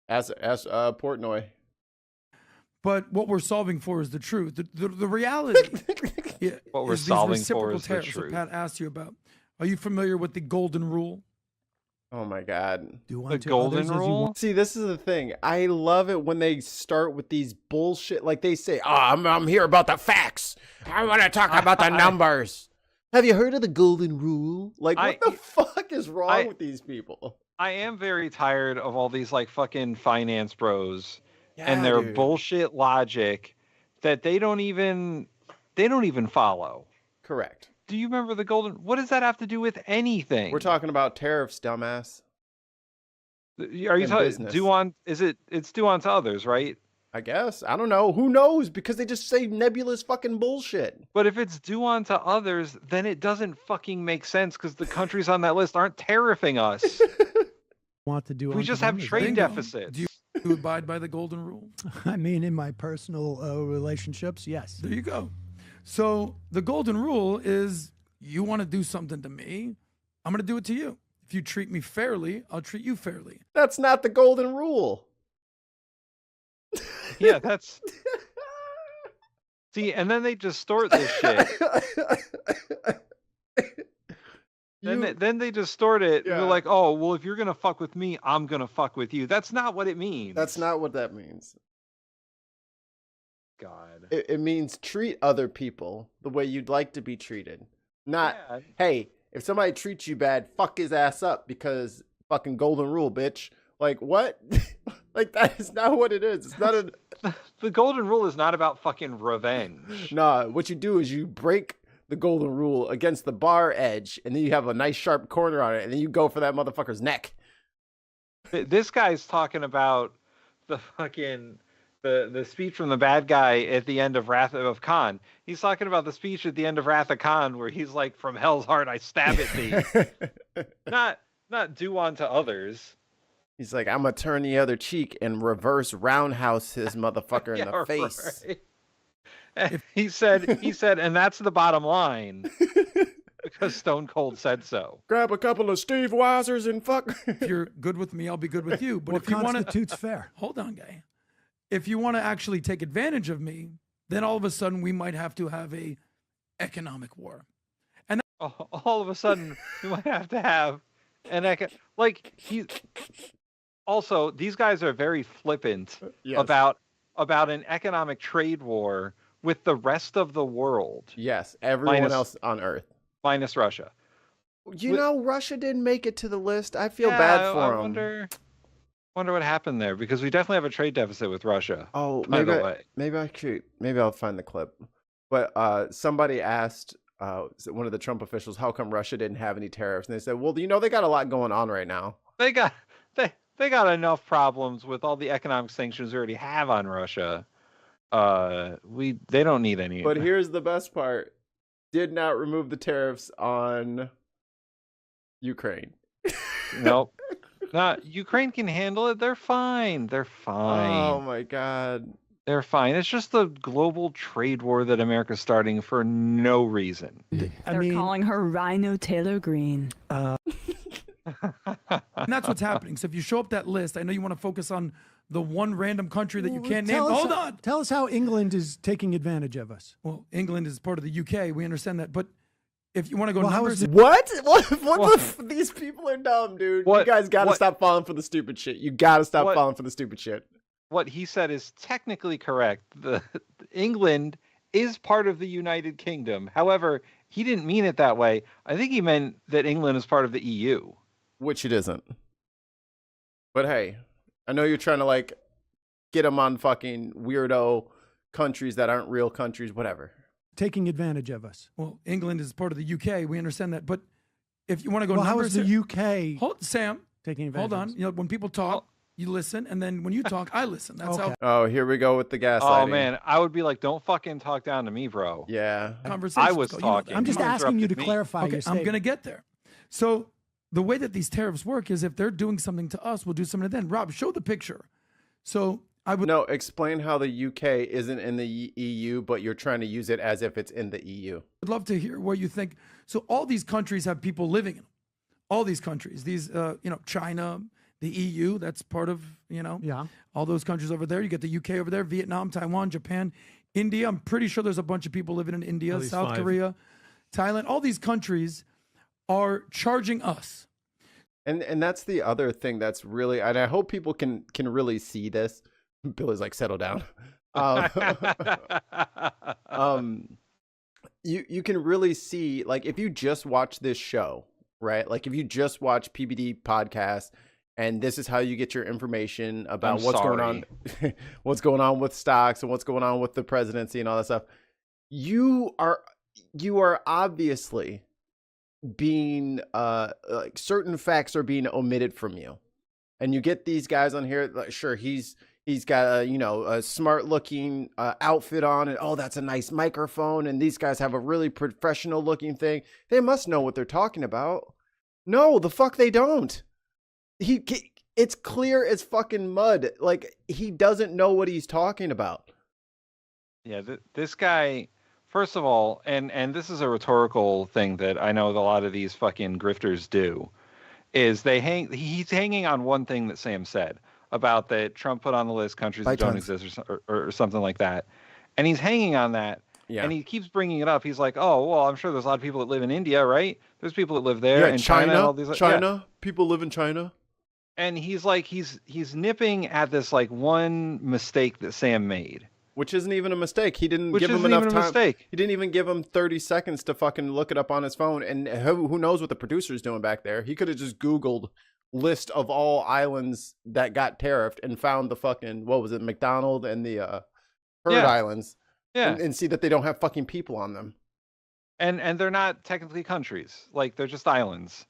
Speaker 4: As Portnoy.
Speaker 7: But what we're solving for is the truth. The reality.
Speaker 5: What we're
Speaker 7: is these
Speaker 5: solving
Speaker 7: reciprocal
Speaker 5: for is the
Speaker 7: tariffs
Speaker 5: truth.
Speaker 7: that Pat asked you about. Are you familiar with the golden rule?
Speaker 4: Oh my God.
Speaker 6: Do
Speaker 5: The golden rule?
Speaker 4: See, this is the thing. I love it when they start with these bullshit. Like they say, I'm here about the facts. I want to talk about the numbers. Have you heard of the golden rule? Like, what the fuck is wrong with these people?
Speaker 5: I am very tired of all these like fucking finance bros and their bullshit logic that they don't even follow.
Speaker 4: Correct.
Speaker 5: Do you remember the golden? What does that have to do with anything?
Speaker 4: We're talking about tariffs, dumbass.
Speaker 5: Are you talking due on? It's due on to others, right?
Speaker 4: I guess. I don't know. Who knows? Because they just say nebulous fucking bullshit.
Speaker 5: But if it's due on to others, then it doesn't fucking make sense, because the countries on that list aren't tariffing us.
Speaker 6: Want to do?
Speaker 5: We just have trade deficits.
Speaker 7: Do you abide by the golden rule?
Speaker 6: I mean, in my personal relationships, yes.
Speaker 7: There you go. So the golden rule is, you want to do something to me, I'm going to do it to you. If you treat me fairly, I'll treat you fairly.
Speaker 4: That's not the golden rule.
Speaker 5: Yeah, that's. See, and then they distort this shit. Then they distort it.
Speaker 4: Yeah.
Speaker 5: They're like, oh, well, if you're gonna fuck with me, I'm gonna fuck with you. That's not what it means.
Speaker 4: That's not what that means.
Speaker 5: God.
Speaker 4: It means treat other people the way you'd like to be treated. Not,
Speaker 5: Yeah.
Speaker 4: hey, if somebody treats you bad, fuck his ass up because fucking golden rule, bitch. Like, what? Like, that is not what it is. It's not a...
Speaker 5: The golden rule is not about fucking revenge.
Speaker 4: Nah, what you do is you break the golden rule against the bar edge, and then you have a nice sharp corner on it, and then you go for that motherfucker's neck.
Speaker 5: This guy's talking about the fucking the speech from the bad guy at the end of Wrath of Khan. He's talking about the speech at the end of Wrath of Khan where he's like, "From hell's heart I stab at thee." not do unto others.
Speaker 4: He's like, I'm gonna turn the other cheek and reverse roundhouse his motherfucker in the face.
Speaker 5: Right. He said, and that's the bottom line. Because Stone Cold said so.
Speaker 4: Grab a couple of Steve Weisers and fuck.
Speaker 7: If you're good with me, I'll be good with you. But
Speaker 6: What
Speaker 7: if you want to,
Speaker 6: constitutes fair?
Speaker 7: hold on, guy. If you want to actually take advantage of me, then all of a sudden we might have to have a economic war. And
Speaker 5: All of a sudden, we might have to have an Also, these guys are very flippant
Speaker 4: Yes.
Speaker 5: about an economic trade war with the rest of the world,
Speaker 4: Yes, everyone
Speaker 5: Minus-
Speaker 4: else on Earth.
Speaker 5: minus Russia.
Speaker 4: You know, Russia didn't make it to the list. I feel
Speaker 5: Yeah,
Speaker 4: bad for
Speaker 5: I
Speaker 4: them.
Speaker 5: wonder what happened there, because we definitely have a trade deficit with Russia.
Speaker 4: Oh,
Speaker 5: by the way.
Speaker 4: maybe I'll find the clip. But somebody asked one of the Trump officials, how come Russia didn't have any tariffs? And they said, well, you know, they got a lot going on right now.
Speaker 5: They got enough problems with all the economic sanctions we already have on Russia. They don't need any.
Speaker 4: But here's the best part. Did not remove the tariffs on Ukraine.
Speaker 5: Nope. Not Ukraine can handle it. They're fine. They're fine.
Speaker 4: Oh my God.
Speaker 5: They're fine. It's just the global trade war that America's starting for no reason.
Speaker 11: They're calling her Rhino Taylor Greene.
Speaker 7: And that's what's happening. So if you show up that list, I know you want to focus on the one random country that you can't name. Hold on.
Speaker 6: Tell us how England is taking advantage of us.
Speaker 7: Well, England is part of the UK. We understand that. But if you want to go
Speaker 6: How
Speaker 7: numbers,
Speaker 6: is
Speaker 4: What? These people are dumb, dude. You guys got to stop falling for the stupid shit. You got to stop falling for the stupid shit.
Speaker 5: What he said is technically correct. England is part of the United Kingdom. However, he didn't mean it that way. I think he meant that England is part of the EU.
Speaker 4: Which it isn't. But hey, I know you're trying to like get them on fucking weirdo countries that aren't real countries, whatever.
Speaker 6: Taking advantage of us.
Speaker 7: well, England is part of the UK. We understand that. But if you want to go
Speaker 6: Well, how
Speaker 7: numbers,
Speaker 6: is the UK
Speaker 7: hold Sam,
Speaker 6: taking advantage
Speaker 7: hold
Speaker 6: of
Speaker 7: on.
Speaker 6: us?
Speaker 7: You know, when people talk, you listen, and then when you talk, I listen. That's how
Speaker 4: Oh, here we go with the gaslighting.
Speaker 5: Oh man, I would be like, don't fucking talk down to me, bro.
Speaker 4: Yeah.
Speaker 7: conversations
Speaker 5: I was
Speaker 7: go. You know that.
Speaker 5: talking.
Speaker 6: I'm just
Speaker 5: You
Speaker 6: asking you to
Speaker 5: interrupted me.
Speaker 6: clarify
Speaker 7: Okay,
Speaker 6: your
Speaker 7: I'm
Speaker 6: statement.
Speaker 7: going to get there. So the way that these tariffs work is if they're doing something to us, we'll do something to them. Rob, show the picture. So I would
Speaker 4: No, explain how the UK isn't in the EU, but you're trying to use it as if it's in the E EU.
Speaker 7: love to hear what you think. So all these countries have people living in them. All these countries, these, China, the EU, that's part of,
Speaker 6: Yeah.
Speaker 7: all those countries over there. You get the UK over there, Vietnam, Taiwan, Japan, India. I'm pretty sure there's a bunch of people living in India,
Speaker 2: least
Speaker 7: South
Speaker 2: 5.
Speaker 7: Korea, Thailand. All these countries are charging us.
Speaker 4: And that's the other thing that's really, and I hope people can really see this. Billy's like, settle down. You can really see, like, if you just watch this show, right? Like, if you just watch PBD podcast, and this is how you get your information about
Speaker 5: I'm
Speaker 4: what's
Speaker 5: sorry.
Speaker 4: going on, what's going on with stocks and what's going on with the presidency and all that stuff. You are obviously being like certain facts are being omitted from you, and you get these guys on here. Like, sure, he's got a smart looking outfit on, and oh, that's a nice microphone, and these guys have a really professional looking thing. They must know what they're talking about. No, the fuck they don't. It's clear as fucking mud. Like, he doesn't know what he's talking about.
Speaker 5: Yeah, this guy, first of all, and this is a rhetorical thing that I know that a lot of these fucking grifters do, is he's hanging on one thing that Sam said about that Trump put on the list countries that don't exist or something like that. And he's hanging on that.
Speaker 4: Yeah.
Speaker 5: And he keeps bringing it up. He's like, oh, well, I'm sure there's a lot of people that live in India, right? There's people that live there.
Speaker 4: Yeah,
Speaker 5: and China and all these.
Speaker 4: China. People live in China.
Speaker 5: And he's like, he's nipping at this like one mistake that Sam made.
Speaker 4: Which isn't even a mistake. He didn't
Speaker 5: Which
Speaker 4: give him
Speaker 5: isn't
Speaker 4: enough
Speaker 5: even a
Speaker 4: time.
Speaker 5: mistake.
Speaker 4: He didn't even give him 30 seconds to fucking look it up on his phone. And who knows what the producer's doing back there? He could have just Googled list of all islands that got tariffed and found the fucking, what was it, McDonald and the Heard Islands.
Speaker 5: Yeah.
Speaker 4: And see that they don't have fucking people on them.
Speaker 5: And they're not technically countries. Like, they're just islands.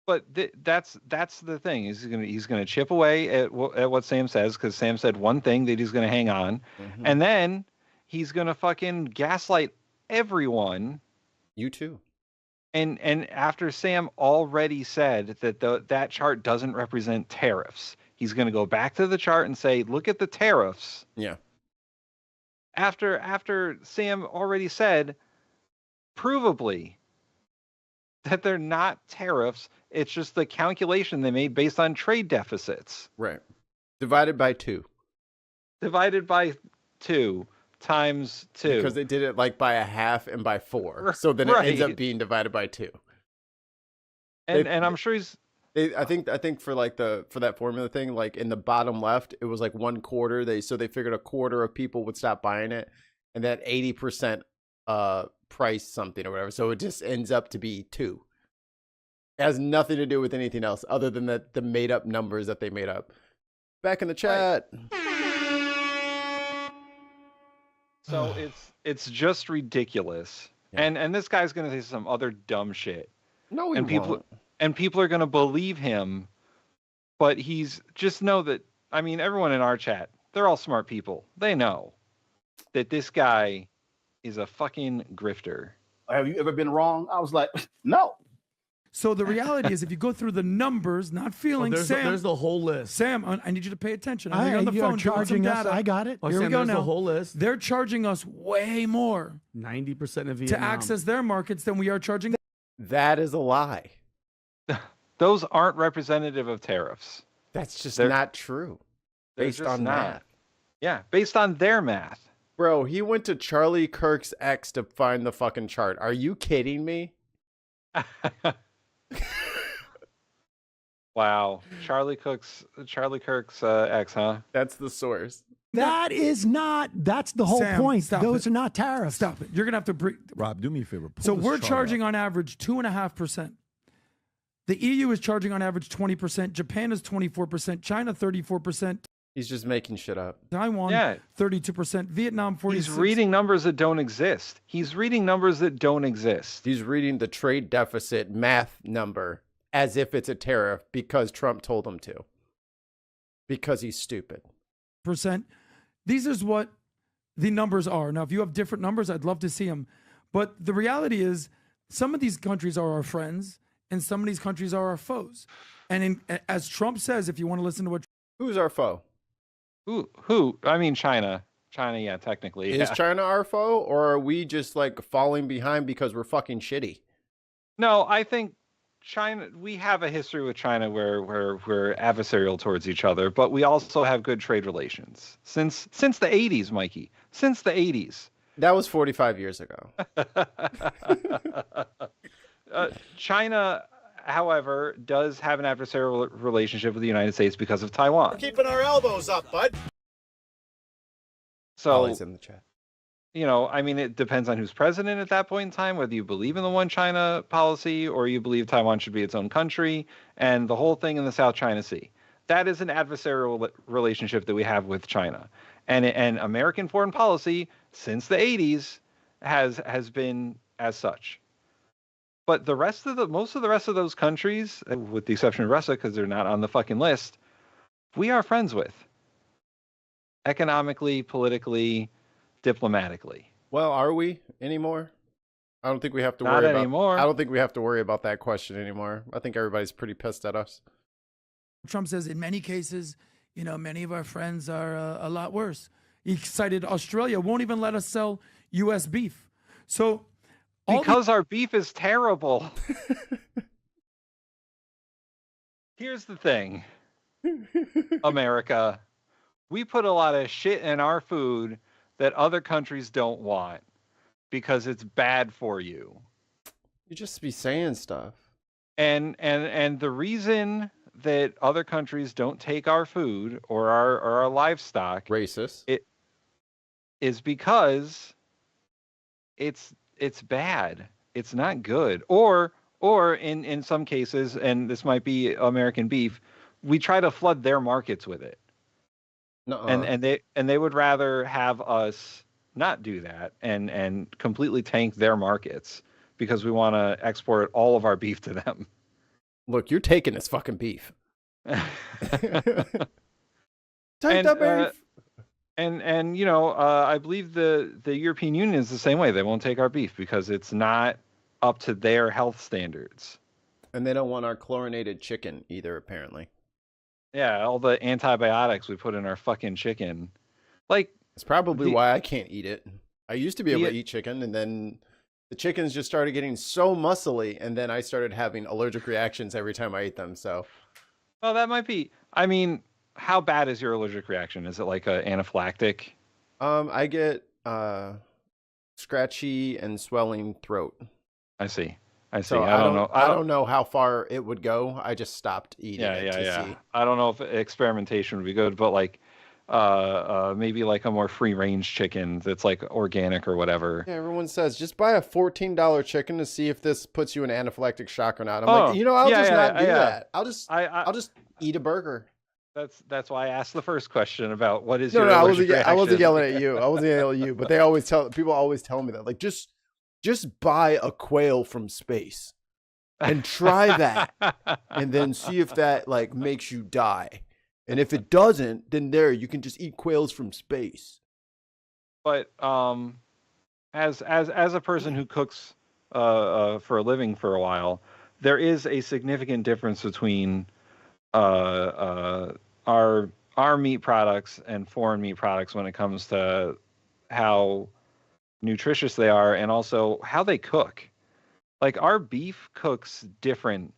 Speaker 5: But that's the thing. He's gonna chip away at what Sam says, because Sam said one thing that he's gonna hang on, and then he's gonna fucking gaslight everyone.
Speaker 4: You too.
Speaker 5: And after Sam already said that that chart doesn't represent tariffs, he's gonna go back to the chart and say, look at the tariffs.
Speaker 4: Yeah.
Speaker 5: After Sam already said, provably, that they're not tariffs. It's just the calculation they made based on trade deficits.
Speaker 4: Right. Divided by 2.
Speaker 5: Divided by 2 times 2.
Speaker 4: Because they did it like by a half and by 4. So then it ends up being divided by 2.
Speaker 5: And I'm sure
Speaker 4: I think for like for that formula thing, like in the bottom left, it was like 1/4. So they figured 1/4 of people would stop buying it, and that 80% price something or whatever. So it just ends up to be 2. It has nothing to do with anything else other than the made up numbers that they made up. Back in the chat.
Speaker 5: So it's just ridiculous. Yeah. And this guy's gonna say some other dumb shit.
Speaker 4: No, he won't.
Speaker 5: And people are gonna believe him, but he's just know that, I mean, everyone in our chat, they're all smart people. They know that this guy is a fucking grifter.
Speaker 11: Have you ever been wrong? I was like, no.
Speaker 7: So the reality is, if you go through the numbers, not feelings, Sam.
Speaker 2: There's the whole list.
Speaker 7: Sam, I need you to pay attention. I know you're on the
Speaker 6: you
Speaker 7: phone
Speaker 6: are
Speaker 7: doing some
Speaker 6: charging us.
Speaker 7: data.
Speaker 6: I got it.
Speaker 7: Here we go
Speaker 2: there's
Speaker 7: now.
Speaker 2: the whole list.
Speaker 7: They're charging us way more
Speaker 2: 90% of Vietnam.
Speaker 7: to access their markets than we are charging.
Speaker 4: That is a lie.
Speaker 5: Those aren't representative of tariffs.
Speaker 4: That's just
Speaker 5: They're-
Speaker 4: not true.
Speaker 5: They're
Speaker 4: Based
Speaker 5: just
Speaker 4: on
Speaker 5: not.
Speaker 4: math.
Speaker 5: Yeah, based on their math.
Speaker 4: Bro, he went to Charlie Kirk's ex to find the fucking chart. Are you kidding me?
Speaker 5: Wow, Charlie Kirk's ex, huh?
Speaker 4: That's the source.
Speaker 6: That is not. That's the whole
Speaker 7: Sam,
Speaker 6: point.
Speaker 7: stop
Speaker 6: Those
Speaker 7: it.
Speaker 6: are not tariffs.
Speaker 7: Stop it. You're gonna have to bring.
Speaker 2: Rob, do me a favor. Pull
Speaker 7: So
Speaker 2: this
Speaker 7: we're
Speaker 2: chart
Speaker 7: charging
Speaker 2: up.
Speaker 7: on average 2.5%. The EU is charging on average 20%. Japan is 24%. China 34%.
Speaker 4: He's just making shit up.
Speaker 7: Taiwan
Speaker 5: Yeah.
Speaker 7: 32%. Vietnam 46%.
Speaker 5: He's reading numbers that don't exist. He's reading numbers that don't exist.
Speaker 4: He's reading the trade deficit math number as if it's a tariff because Trump told him to. Because he's stupid.
Speaker 7: These is what the numbers are. Now, if you have different numbers, I'd love to see them. But the reality is, some of these countries are our friends, and some of these countries are our foes. And as Trump says, if you want to listen to what
Speaker 4: Who's our foe?
Speaker 5: Who? I mean, China. China, yeah, technically.
Speaker 4: Is
Speaker 5: Yeah.
Speaker 4: China our foe, or are we just like falling behind because we're fucking shitty?
Speaker 5: No, I think China. We have a history with China where we're adversarial towards each other, but we also have good trade relations since the '80s, Mikey. Since the '80s.
Speaker 4: That was 45 years ago.
Speaker 5: China, however, does have an adversarial relationship with the United States because of Taiwan.
Speaker 1: Keeping our elbows up, bud.
Speaker 5: So,
Speaker 4: Always in the chat.
Speaker 5: I mean, it depends on who's president at that point in time, whether you believe in the one China policy or you believe Taiwan should be its own country and the whole thing in the South China Sea. That is an adversarial relationship that we have with China. And American foreign policy since the 80s has been as such. But most of the rest of those countries, with the exception of Russia, because they're not on the fucking list, we are friends with. Economically, politically, diplomatically.
Speaker 4: Well, are we anymore? I don't think we have to
Speaker 5: Not
Speaker 4: worry about
Speaker 5: anymore.
Speaker 4: I don't think we have to worry about that question anymore. I think everybody's pretty pissed at us.
Speaker 7: Trump says, in many cases, many of our friends are a lot worse. He cited Australia won't even let us sell U.S. beef. So
Speaker 5: because our beef is terrible. Here's the thing, America. We put a lot of shit in our food that other countries don't want because it's bad for you.
Speaker 4: You just be saying stuff.
Speaker 5: And the reason that other countries don't take our food or our livestock,
Speaker 4: racist,
Speaker 5: it is because it's bad. It's not good. Or in some cases, and this might be American beef, we try to flood their markets with it.
Speaker 4: Nuh-uh.
Speaker 5: And they would rather have us not do that and completely tank their markets because we want to export all of our beef to them.
Speaker 4: Look, you're taking this fucking beef.
Speaker 5: And I believe the European Union is the same way. They won't take our beef because it's not up to their health standards.
Speaker 4: And they don't want our chlorinated chicken either, apparently.
Speaker 5: Yeah, all the antibiotics we put in our fucking chicken. Like,
Speaker 4: it's probably why I can't eat it. I used to be able to eat chicken, and then the chickens just started getting so muscly, and then I started having allergic reactions every time I ate them. So,
Speaker 5: well, that might be. I mean, how bad is your allergic reaction? Is it like an anaphylactic?
Speaker 4: I get scratchy and swelling throat.
Speaker 5: I see.
Speaker 4: So
Speaker 5: I don't know.
Speaker 4: I don't know how far it would go. I just stopped eating it to see.
Speaker 5: I don't know if experimentation would be good, but like maybe like a more free range chicken that's like organic or whatever.
Speaker 4: Yeah, everyone says just buy a $14 chicken to see if this puts you in anaphylactic shock or not. I'm like, I'll just not do that. I'll just eat a burger.
Speaker 5: That's why I asked the first question about what is
Speaker 4: no,
Speaker 5: your allergic reaction.
Speaker 4: I wasn't yelling at you. I wasn't yelling at you, but people always tell me that. Like, just buy a quail from space and try that and then see if that like makes you die. And if it doesn't, then you can just eat quails from space.
Speaker 5: But as a person who cooks for a living for a while, there is a significant difference between our meat products and foreign meat products when it comes to how nutritious they are and also how they cook. Like, our beef cooks different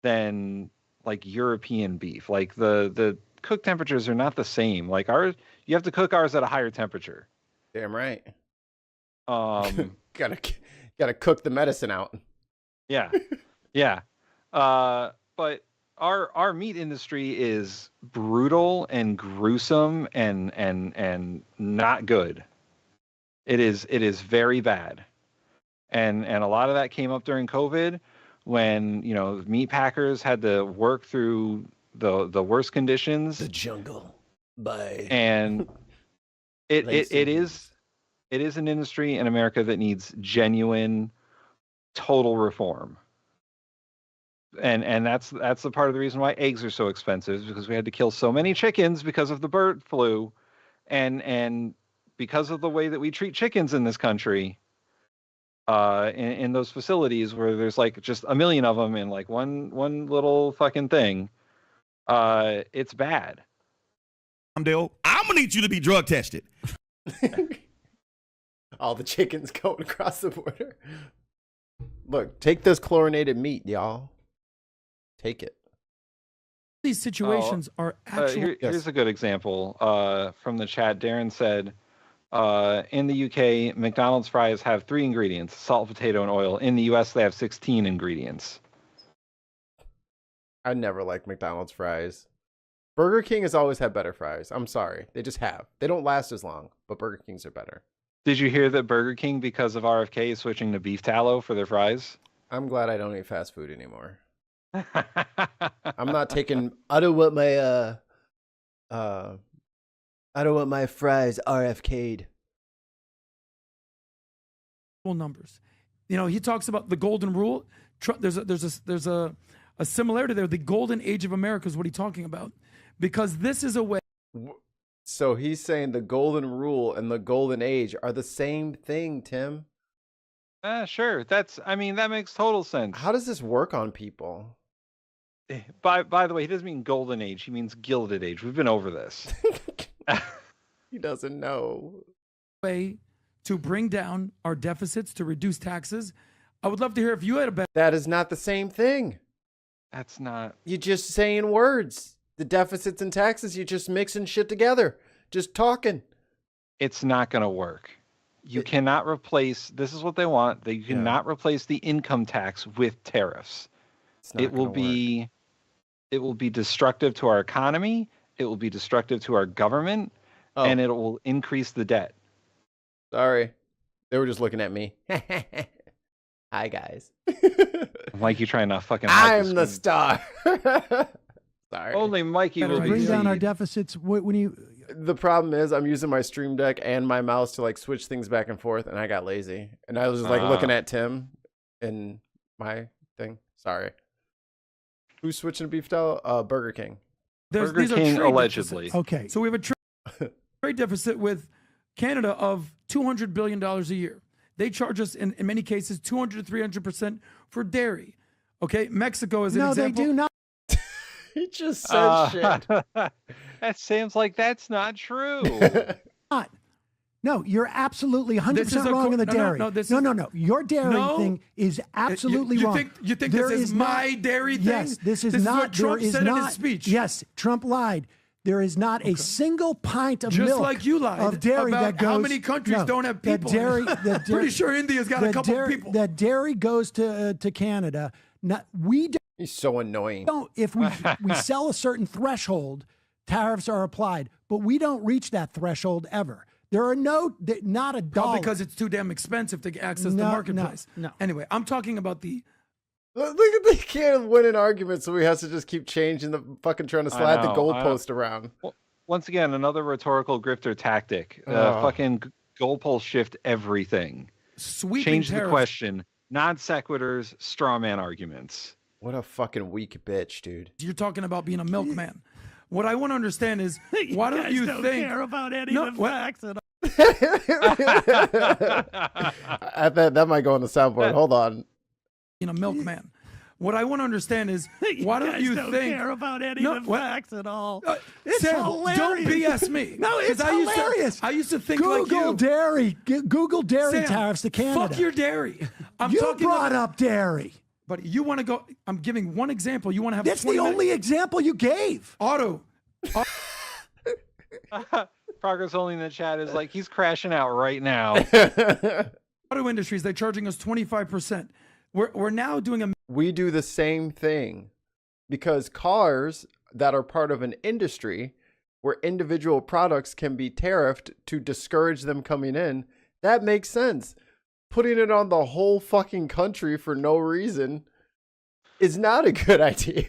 Speaker 5: than like European beef. Like the cook temperatures are not the same. Like you have to cook ours at a higher temperature.
Speaker 4: Damn right.
Speaker 5: Um,
Speaker 4: gotta cook the medicine out.
Speaker 5: yeah, yeah. But our meat industry is brutal and gruesome and not good. It is very bad. And a lot of that came up during COVID when, meat packers had to work through the worst conditions.
Speaker 4: The jungle by
Speaker 5: And it is an industry in America that needs genuine total reform. And that's the part of the reason why eggs are so expensive, because we had to kill so many chickens because of the bird flu and because of the way that we treat chickens in this country. In those facilities where there's like just a million of them in like one little fucking thing, it's bad.
Speaker 10: I'm gonna need you to be drug tested.
Speaker 4: All the chickens going across the border. Look, take this chlorinated meat, y'all. Take it.
Speaker 7: These situations are actually.
Speaker 5: Here's a good example from the chat. Darren said, in the UK, McDonald's fries have 3 ingredients: salt, potato, and oil. In the US, they have 16 ingredients.
Speaker 4: I never liked McDonald's fries. Burger King has always had better fries. I'm sorry. They just have. They don't last as long, but Burger King's are better.
Speaker 5: Did you hear that Burger King, because of RFK, is switching to beef tallow for their fries?
Speaker 4: I'm glad I don't eat fast food anymore. I'm not taking. I don't want my fries RFK'd.
Speaker 7: Numbers. He talks about the golden rule. There's a similarity there. The golden age of America is what he's talking about, because this is a way.
Speaker 4: So he's saying the golden rule and the golden age are the same thing, Tim.
Speaker 5: Sure. That makes total sense.
Speaker 4: How does this work on people?
Speaker 5: By the way, he doesn't mean golden age. He means gilded age. We've been over this.
Speaker 4: He doesn't know.
Speaker 7: Way to bring down our deficits, to reduce taxes. I would love to hear if you had a better.
Speaker 4: That is not the same thing.
Speaker 5: That's not.
Speaker 4: You're just saying words. The deficits and taxes, you're just mixing shit together. Just talking.
Speaker 5: It's not going to work. You cannot replace. This is what they want. You cannot replace the income tax with tariffs. It will be destructive to our economy. It will be destructive to our government, and it will increase the debt.
Speaker 4: Sorry. They were just looking at me. Hi, guys.
Speaker 5: Mikey trying to fucking.
Speaker 4: I'm the star. Sorry.
Speaker 5: Only Mikey will
Speaker 6: bring down our deficits. When you.
Speaker 4: The problem is I'm using my Stream Deck and my mouse to like switch things back and forth, and I got lazy. And I was just like looking at Tim in my thing. Sorry. Who's switching to beef style? Burger King.
Speaker 5: Burger King allegedly.
Speaker 7: Deficits.
Speaker 6: Okay.
Speaker 7: So we have a trade deficit with Canada of $200 billion a year. They charge us in many cases 200 to 300% for dairy. Okay, Mexico is an example.
Speaker 6: No, they do not.
Speaker 4: He just said shit.
Speaker 5: That seems like that's not true.
Speaker 6: Not. No, you're absolutely 100% wrong in the dairy. No. Your dairy thing is absolutely wrong.
Speaker 7: You think this is my dairy thing?
Speaker 6: Yes, this is
Speaker 7: not.
Speaker 6: not.
Speaker 7: What Trump said in his speech.
Speaker 6: Yes, Trump lied. There is not a single pint of
Speaker 7: Just
Speaker 6: milk
Speaker 7: like you lied
Speaker 6: of dairy
Speaker 7: about
Speaker 6: that goes.
Speaker 7: how many countries don't have people. Pretty sure India's got a couple of people.
Speaker 6: That dairy goes to Canada. We don't.
Speaker 4: He's so annoying.
Speaker 6: If we sell a certain threshold, tariffs are applied, but we don't reach that threshold ever. There are not a dollar.
Speaker 7: Because it's too damn expensive to access the marketplace.
Speaker 6: No.
Speaker 7: Anyway, I'm talking about the.
Speaker 4: Look at they can't win an argument, so he has to just keep changing the fucking trying to slide the goalpost around.
Speaker 5: Once again, another rhetorical grifter tactic. Fucking goalpost shift everything. Change the question. Non sequiturs, straw man arguments.
Speaker 4: What a fucking weak bitch, dude.
Speaker 7: You're talking about being a milkman. What I want to understand is why don't you think
Speaker 6: care about any of the facts at all?
Speaker 4: That might go on the soundboard. Hold on.
Speaker 7: Being a milkman. What I want to understand is why don't you think
Speaker 6: care about any of the facts at all? It's
Speaker 7: Sam,
Speaker 6: hilarious.
Speaker 7: don't BS me.
Speaker 6: No, it's hilarious.
Speaker 7: I used to think like you.
Speaker 6: Google dairy
Speaker 7: Sam,
Speaker 6: tariffs to Canada.
Speaker 7: Fuck your dairy.
Speaker 6: You brought up dairy.
Speaker 7: But you want to go, I'm giving one example. You want to have
Speaker 6: That's the only example you gave.
Speaker 7: Auto.
Speaker 5: Progress only in the chat is like, he's crashing out right now.
Speaker 7: Auto industries, they're charging us 25%. We're now doing a...
Speaker 4: We do the same thing because cars that are part of an industry where individual products can be tariffed to discourage them coming in, that makes sense. Putting it on the whole fucking country for no reason is not a good idea.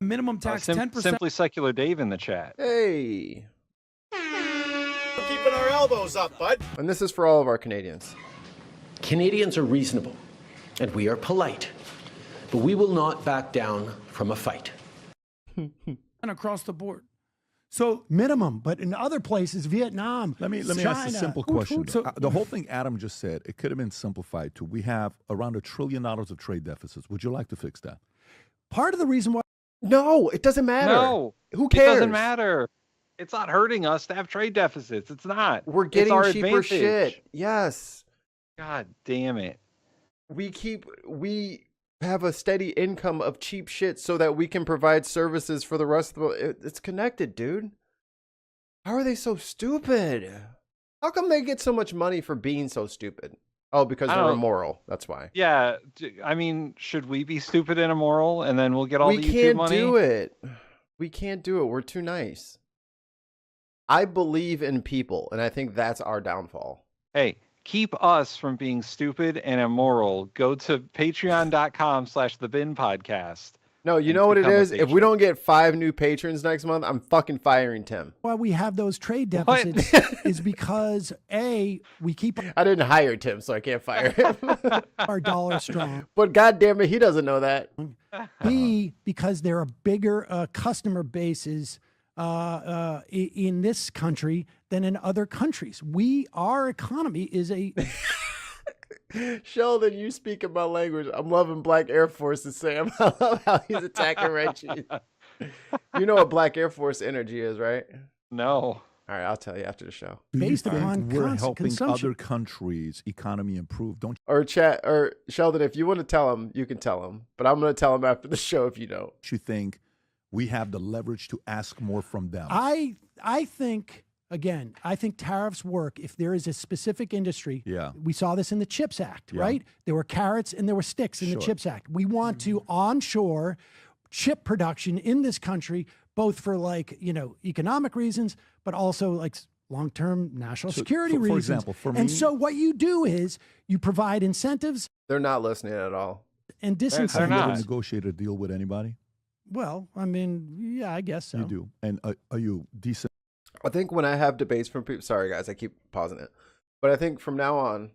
Speaker 7: Minimum tax, 10%.
Speaker 5: Simply Secular Dave in the chat.
Speaker 4: Hey.
Speaker 1: We're keeping our elbows up, bud.
Speaker 4: And this is for all of our Canadians.
Speaker 12: Canadians are reasonable, and we are polite, but we will not back down from a fight.
Speaker 7: And across the board. So
Speaker 6: minimum, but in other places, Vietnam,
Speaker 2: Let me
Speaker 6: China.
Speaker 2: ask a simple question.
Speaker 7: So-
Speaker 2: The whole thing Adam just said, it could have been simplified to we have around $1 trillion of trade deficits. Would you like to fix that?
Speaker 6: Part of the reason why
Speaker 4: No, it doesn't matter.
Speaker 5: No,
Speaker 4: Who cares?
Speaker 5: It doesn't matter. It's not hurting us to have trade deficits. It's not.
Speaker 4: We're
Speaker 5: It's
Speaker 4: getting
Speaker 5: our
Speaker 4: cheaper
Speaker 5: advantage.
Speaker 4: shit. Yes.
Speaker 5: God damn it.
Speaker 4: We have a steady income of cheap shit so that we can provide services for the rest of the world. It's connected, dude. How are they so stupid? How come they get so much money for being so stupid? Oh, because they're immoral. That's why.
Speaker 5: Yeah, I mean, should we be stupid and immoral, and then we'll get all
Speaker 4: We
Speaker 5: the YouTube
Speaker 4: can't
Speaker 5: money?
Speaker 4: do it. We can't do it. We're too nice. I believe in people, and I think that's our downfall.
Speaker 5: Hey, keep us from being stupid and immoral. Go to patreon.com/TheBinPodcast.
Speaker 4: No, you
Speaker 5: and
Speaker 4: know what it
Speaker 5: become a
Speaker 4: is? If we don't get 5 new patrons next month, I'm fucking firing Tim.
Speaker 6: why we have those trade deficits is because A, we keep
Speaker 4: I didn't hire Tim, so I can't fire him.
Speaker 6: our dollar strong.
Speaker 4: But goddamn it, he doesn't know that.
Speaker 6: B, because there are bigger customer bases in this country than in other countries. Our economy is a
Speaker 4: Sheldon, you speak in my language. I'm loving Black Air Forces, Sam. I love how he's attacking Reggie. You know what Black Air Force energy is, right?
Speaker 5: No.
Speaker 4: All right, I'll tell you after the show.
Speaker 2: Do you
Speaker 6: based
Speaker 2: think
Speaker 6: upon
Speaker 2: we're helping
Speaker 6: consumption.
Speaker 2: other countries' economy improve? Don't
Speaker 4: Or chat, or Sheldon, if you want to tell him, you can tell him. But I'm going to tell him after the show if you don't.
Speaker 2: you think we have the leverage to ask more from them?
Speaker 6: I think, again, I think tariffs work if there is a specific industry.
Speaker 2: Yeah.
Speaker 6: We saw this in the CHIPS Act,
Speaker 2: Yeah.
Speaker 6: right? There were carrots and there were sticks in the
Speaker 2: Sure.
Speaker 6: CHIPS Act. We want to onshore chip production in this country, both for economic reasons, but also long-term national
Speaker 2: So,
Speaker 6: security
Speaker 2: for
Speaker 6: reasons.
Speaker 2: example, for
Speaker 6: and
Speaker 2: me-
Speaker 6: so what you do is you provide incentives
Speaker 4: They're not listening at all.
Speaker 6: and
Speaker 5: They're
Speaker 6: disincentives.
Speaker 2: Have you ever
Speaker 5: not.
Speaker 2: negotiated a deal with anybody?
Speaker 6: Well, I mean, yeah, I guess so.
Speaker 2: You do. And are you decent?
Speaker 4: I think when I have debates from people, sorry guys, I keep pausing it. But I think from now on,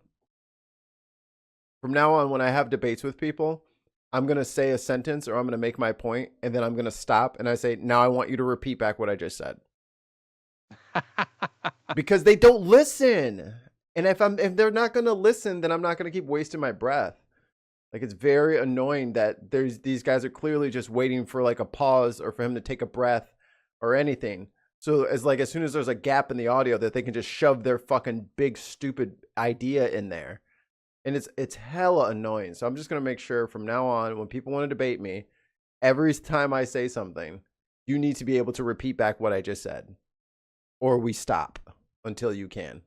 Speaker 4: when I have debates with people, I'm going to say a sentence or I'm going to make my point and then I'm going to stop and I say, now I want you to repeat back what I just said. Because they don't listen. And if they're not going to listen, then I'm not going to keep wasting my breath. Like, it's very annoying that these guys are clearly just waiting for like a pause or for him to take a breath or anything. So as soon as there's a gap in the audio that they can just shove their fucking big stupid idea in there. And it's hella annoying. So I'm just going to make sure from now on, when people want to debate me, every time I say something, you need to be able to repeat back what I just said. Or we stop until you can.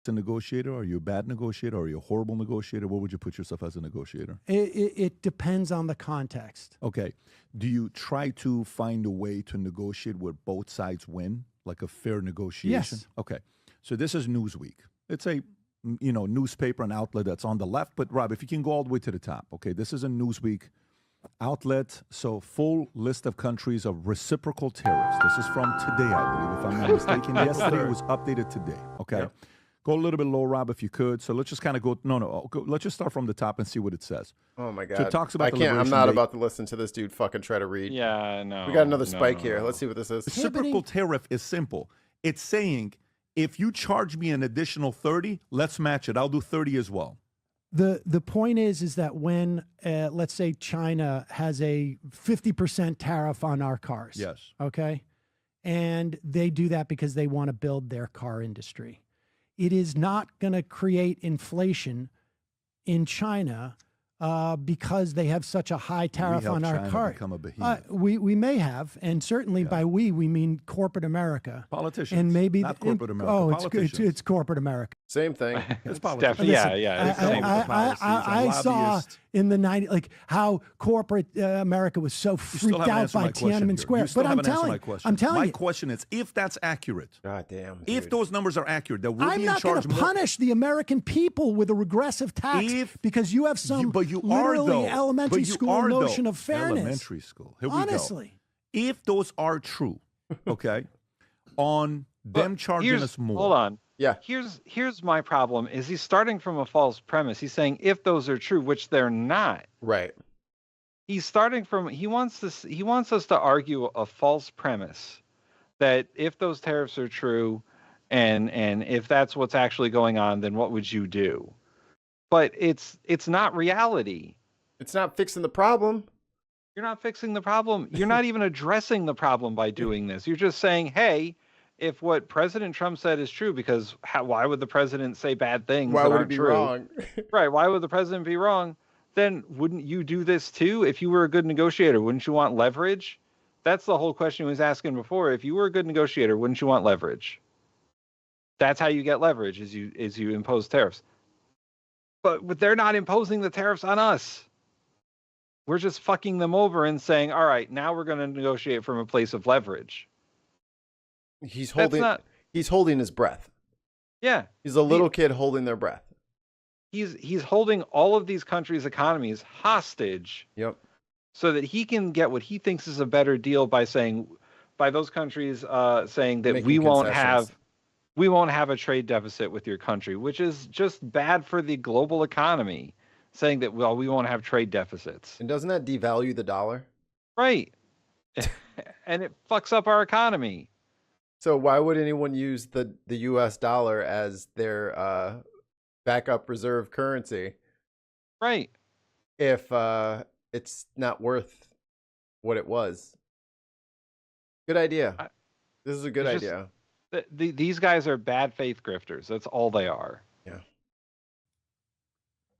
Speaker 2: A negotiator? Are you a bad negotiator? Are you a horrible negotiator? Where would you put yourself as a negotiator?
Speaker 6: It depends on the context.
Speaker 2: Okay. Do you try to find a way to negotiate where both sides win, like a fair negotiation?
Speaker 6: Yes.
Speaker 2: Okay. So this is Newsweek. It's a newspaper and outlet that's on the left. But Rob, if you can go all the way to the top, okay, this is a Newsweek outlet. So full list of countries of reciprocal tariffs. This is from today, I believe, if I'm not mistaken. Yesterday it was updated today. Okay.
Speaker 4: Yep.
Speaker 2: Go a little bit low, Rob, if you could. So let's just kind of go. Let's just start from the top and see what it says.
Speaker 4: Oh my God.
Speaker 2: So it talks about
Speaker 4: I
Speaker 2: the
Speaker 4: can't. I'm
Speaker 2: Liberation
Speaker 4: not
Speaker 2: Day.
Speaker 4: about to listen to this dude fucking try to read.
Speaker 5: Yeah, no.
Speaker 4: We got another
Speaker 5: no,
Speaker 4: spike
Speaker 5: no,
Speaker 4: here.
Speaker 5: no.
Speaker 4: Let's see what this is.
Speaker 2: Reciprocal tariff is simple. It's saying if you charge me an additional 30, let's match it. I'll do 30 as well.
Speaker 6: The point is that when let's say China has a 50% tariff on our cars.
Speaker 2: Yes.
Speaker 6: Okay. And they do that because they want to build their car industry. It is not going to create inflation in China because they have such a high tariff
Speaker 2: helped
Speaker 6: on our
Speaker 2: China
Speaker 6: car.
Speaker 2: become a behemoth.
Speaker 6: We may have, and certainly by we mean corporate America.
Speaker 2: Politicians,
Speaker 6: and maybe
Speaker 2: not corporate America.
Speaker 6: Oh,
Speaker 2: Politicians.
Speaker 6: it's corporate America.
Speaker 4: Same thing.
Speaker 2: It's politicians.
Speaker 5: Definitely, yeah. It's the same.
Speaker 6: I saw in the 90s like how corporate America was so freaked out by Tiananmen Square. But I'm telling you,
Speaker 2: my question is, if that's accurate,
Speaker 4: God damn.
Speaker 2: if those numbers are accurate, that we'll
Speaker 6: I'm
Speaker 2: be in
Speaker 6: not going
Speaker 2: charge
Speaker 6: to punish the American people with a regressive tax because you have some literally elementary school notion of fairness.
Speaker 2: Elementary school. Here
Speaker 6: Honestly.
Speaker 2: we go. If those are true, okay, on them charging us more.
Speaker 5: Hold on.
Speaker 4: Yeah.
Speaker 5: Here's my problem is he's starting from a false premise. He's saying if those are true, which they're not.
Speaker 4: Right.
Speaker 5: He's starting from he wants us to argue a false premise that if those tariffs are true and if that's what's actually going on, then what would you do? But it's not reality.
Speaker 4: It's not fixing the problem.
Speaker 5: You're not fixing the problem. You're not even addressing the problem by doing this. You're just saying, hey, if what President Trump said is true, because why would the president say bad things
Speaker 4: Why
Speaker 5: that
Speaker 4: would
Speaker 5: aren't
Speaker 4: it be
Speaker 5: true?
Speaker 4: wrong?
Speaker 5: Right. Why would the president be wrong? Then wouldn't you do this too? If you were a good negotiator, wouldn't you want leverage? That's the whole question he was asking before. If you were a good negotiator, wouldn't you want leverage? That's how you get leverage is you impose tariffs. But they're not imposing the tariffs on us. We're just fucking them over and saying, all right, now we're going to negotiate from a place of leverage.
Speaker 4: He's holding his breath.
Speaker 5: Yeah.
Speaker 4: He's a little kid holding their breath.
Speaker 5: He's holding all of these countries' economies hostage.
Speaker 4: Yep.
Speaker 5: So that he can get what he thinks is a better deal by those countries saying that we won't have a trade deficit with your country, which is just bad for the global economy. Saying that, well, we won't have trade deficits.
Speaker 4: And doesn't that devalue the dollar?
Speaker 5: Right. And it fucks up our economy.
Speaker 4: So why would anyone use the U.S. dollar as their backup reserve currency?
Speaker 5: Right.
Speaker 4: If it's not worth what it was. Good idea. This is a good idea.
Speaker 5: These guys are bad faith grifters. That's all they are.
Speaker 4: Yeah.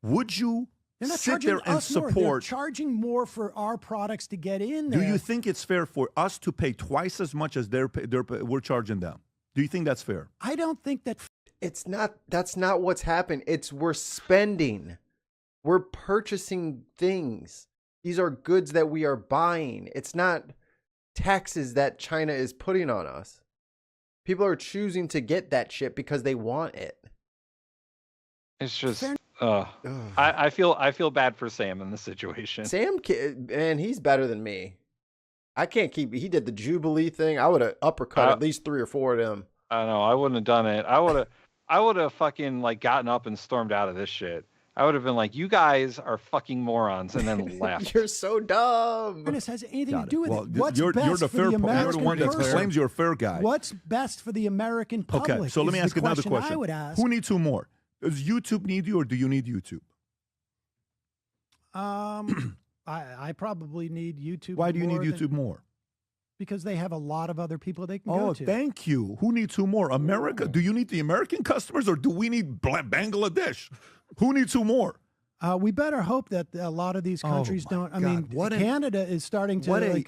Speaker 2: Would you
Speaker 6: They're not
Speaker 2: sit
Speaker 6: charging
Speaker 2: there and
Speaker 6: us more. They're
Speaker 2: support?
Speaker 6: charging more for our products to get in there.
Speaker 2: Do you think it's fair for us to pay twice as much as we're charging them? Do you think that's fair?
Speaker 6: I don't think that.
Speaker 4: It's not. That's not what's happened. We're spending. We're purchasing things. These are goods that we are buying. It's not taxes that China is putting on us. People are choosing to get that shit because they want it.
Speaker 5: It's just. I feel bad for Sam in this situation.
Speaker 4: Sam, man, he's better than me. I can't keep. He did the Jubilee thing. I would have uppercut at least 3 or 4 of them.
Speaker 5: I know. I wouldn't have done it. I would have fucking gotten up and stormed out of this shit. I would have been like, "You guys are fucking morons," and then left.
Speaker 4: You're so dumb.
Speaker 6: This has anything to do with it. What's
Speaker 2: you're
Speaker 6: best
Speaker 2: the
Speaker 6: for
Speaker 2: fair
Speaker 6: the American
Speaker 2: You're the one that
Speaker 6: person?
Speaker 2: claims you're a fair guy.
Speaker 6: What's best for the American public?
Speaker 2: Okay, so let me ask you another question.
Speaker 6: I would ask.
Speaker 2: Who needs 2 more? Does YouTube need you, or do you need YouTube?
Speaker 6: I probably need YouTube.
Speaker 2: Why do you need YouTube more?
Speaker 6: Because they have a lot of other people they can go to.
Speaker 2: Oh, thank you. Who needs 2 more? America? Do you need the American customers, or do we need Bangladesh? Who needs 2 more?
Speaker 6: We better hope that a lot of these countries don't. I mean, Canada is starting to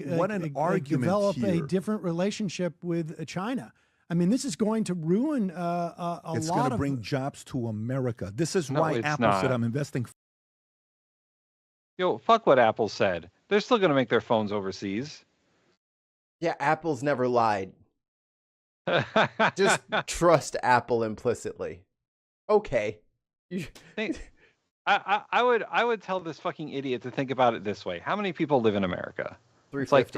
Speaker 6: develop a different relationship with China. I mean, this is going to ruin a lot of.
Speaker 2: It's going to bring jobs to America. This is why Apple said I'm investing.
Speaker 5: Yo, fuck what Apple said. They're still going to make their phones overseas.
Speaker 4: Yeah, Apple's never lied. Just trust Apple implicitly. Okay.
Speaker 5: I would tell this fucking idiot to think about it this way. How many people live in America?
Speaker 4: 350.
Speaker 5: It's like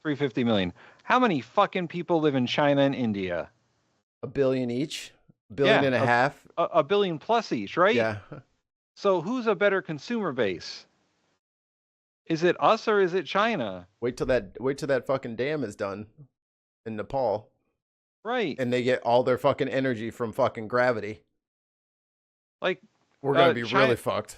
Speaker 5: 350 million. How many fucking people live in China and India?
Speaker 4: 1 billion each? 1.5 billion?
Speaker 5: A billion plus each, right?
Speaker 4: Yeah.
Speaker 5: So who's a better consumer base? Is it us or is it China?
Speaker 4: Wait till that fucking dam is done in Nepal.
Speaker 5: Right.
Speaker 4: And they get all their fucking energy from fucking gravity.
Speaker 5: Like,
Speaker 4: we're going to be really fucked.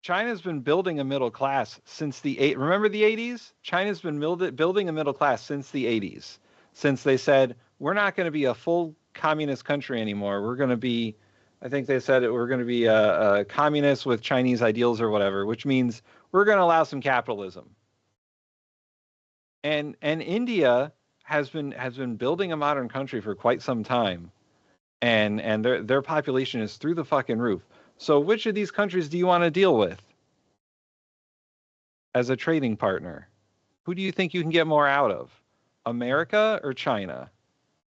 Speaker 5: China's been building a middle class since remember the 80s? China's been building a middle class since the 80s. Since they said, we're not going to be a full communist country anymore. We're going to be I think they said we're going to be a communist with Chinese ideals or whatever, which means we're going to allow some capitalism. And India has been building a modern country for quite some time, and their population is through the fucking roof. So which of these countries do you want to deal with as a trading partner? Who do you think you can get more out of, America or China?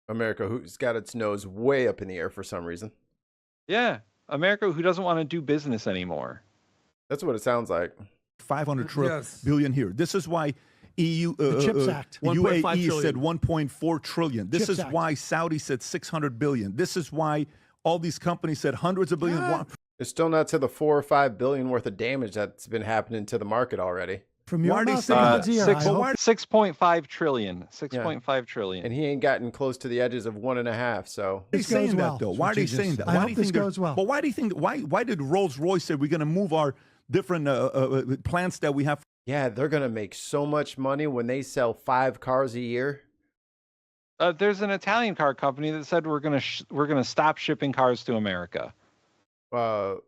Speaker 4: America, who's got its nose way up in the air for some reason.
Speaker 5: Yeah, America, who doesn't want to do business anymore.
Speaker 4: That's what it sounds like.
Speaker 2: 500 billion here. This is why EU,
Speaker 6: the CHIPS Act.
Speaker 2: UAE said 1.4 trillion. This
Speaker 6: CHIPS
Speaker 2: is
Speaker 6: Act.
Speaker 2: why Saudi said 600 billion. This is why all these companies said hundreds of billions.
Speaker 4: They're still not to the 4 or 5 billion worth of damage that's been happening to the market already.
Speaker 6: From your mouth to God's ear,
Speaker 5: 6.5 trillion. 6.5 trillion.
Speaker 4: And he ain't gotten close to the edges of 1.5. So
Speaker 2: Why are they saying that though? Why are they saying that?
Speaker 6: I hope this goes well.
Speaker 2: But why do you think? Why did Rolls Royce say we're going to move our different plants that we have?
Speaker 4: Yeah, they're going to make so much money when they sell 5 cars a year.
Speaker 5: There's an Italian car company that said we're gonna stop shipping cars to America.
Speaker 4: I'll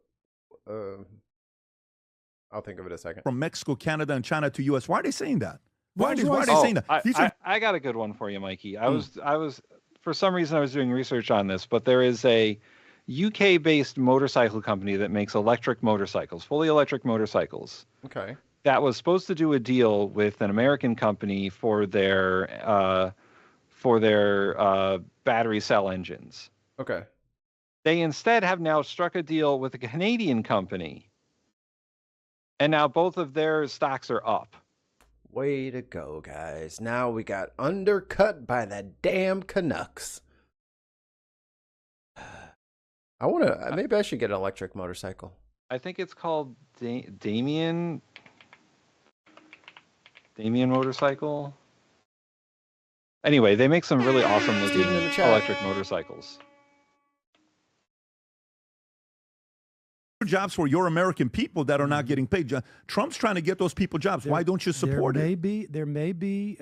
Speaker 4: think of it a second.
Speaker 2: From Mexico, Canada, and China to U.S. Why are they saying that? Why are they saying that?
Speaker 5: I got a good one for you, Mikey. I was for some reason I was doing research on this, but there is a UK-based motorcycle company that makes electric motorcycles, fully electric motorcycles.
Speaker 4: Okay.
Speaker 5: That was supposed to do a deal with an American company for their battery cell engines.
Speaker 4: Okay.
Speaker 5: They instead have now struck a deal with a Canadian company. And now both of their stocks are up.
Speaker 4: Way to go, guys. Now we got undercut by the damn Canucks. I want to, maybe I should get an electric motorcycle.
Speaker 5: I think it's called Damien motorcycle. Anyway, they make some really awesome looking electric motorcycles.
Speaker 2: Jobs for your American people that are not getting paid. Trump's trying to get those people jobs. Why don't you support it?
Speaker 6: There may be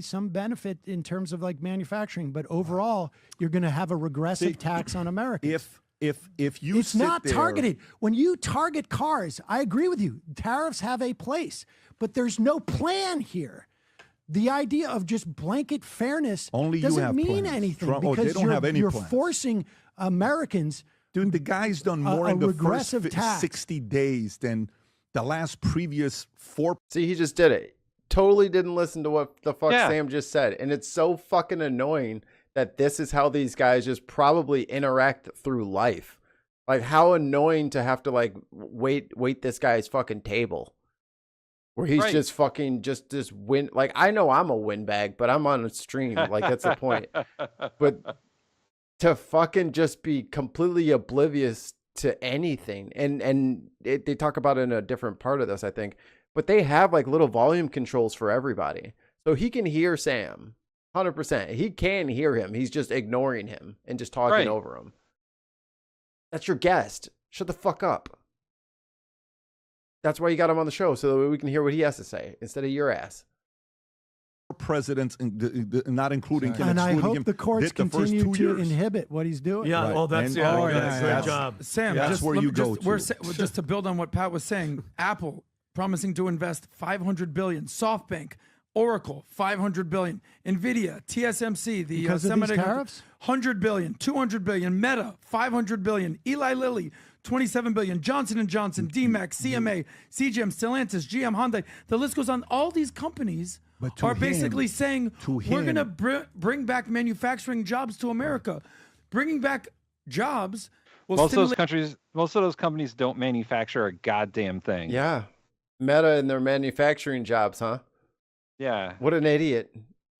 Speaker 6: some benefit in terms of like manufacturing, but overall, you're going to have a regressive tax on Americans.
Speaker 2: If you
Speaker 6: it's not targeted. When you target cars, I agree with you. Tariffs have a place, but there's no plan here. The idea of just blanket fairness doesn't mean anything because you're forcing Americans.
Speaker 2: Dude, the guy's done more in the first 60 days than the last previous 4.
Speaker 4: See, he just did it. Totally didn't listen to what the fuck Sam just said. And it's so fucking annoying that this is how these guys just probably interact through life. Like, how annoying to have to, like, wait this guy's fucking table. Where he's just fucking just this win. Like, I know I'm a windbag, but I'm on a stream. Like, that's the point. But to fucking just be completely oblivious to anything. And they talk about it in a different part of this, I think. But they have like little volume controls for everybody. So he can hear Sam 100%. He can hear him. He's just ignoring him and just talking over him. That's your guest. Shut the fuck up. That's why you got him on the show, so that we can hear what he has to say instead of your ass.
Speaker 2: Presidents, not including him,
Speaker 6: and I hope the courts continue to inhibit what he's doing.
Speaker 13: Yeah, well, that's great job,
Speaker 7: Sam.
Speaker 2: That's where you go.
Speaker 7: Just to build on what Pat was saying, Apple promising to invest $500 billion, SoftBank, Oracle, $500 billion, Nvidia, TSMC, the
Speaker 6: Semitic
Speaker 7: tariffs, $100 billion, $200 billion, Meta, $500 billion, Eli Lilly, $27 billion, Johnson & Johnson, DMAX, CMA, CGM, Stellantis, GM, Hyundai. The list goes on. All these companies are basically saying we're going to bring back manufacturing jobs to America. Bringing back jobs will
Speaker 5: most of those companies don't manufacture a goddamn thing.
Speaker 4: Yeah. Meta and their manufacturing jobs, huh?
Speaker 5: Yeah.
Speaker 4: What an idiot.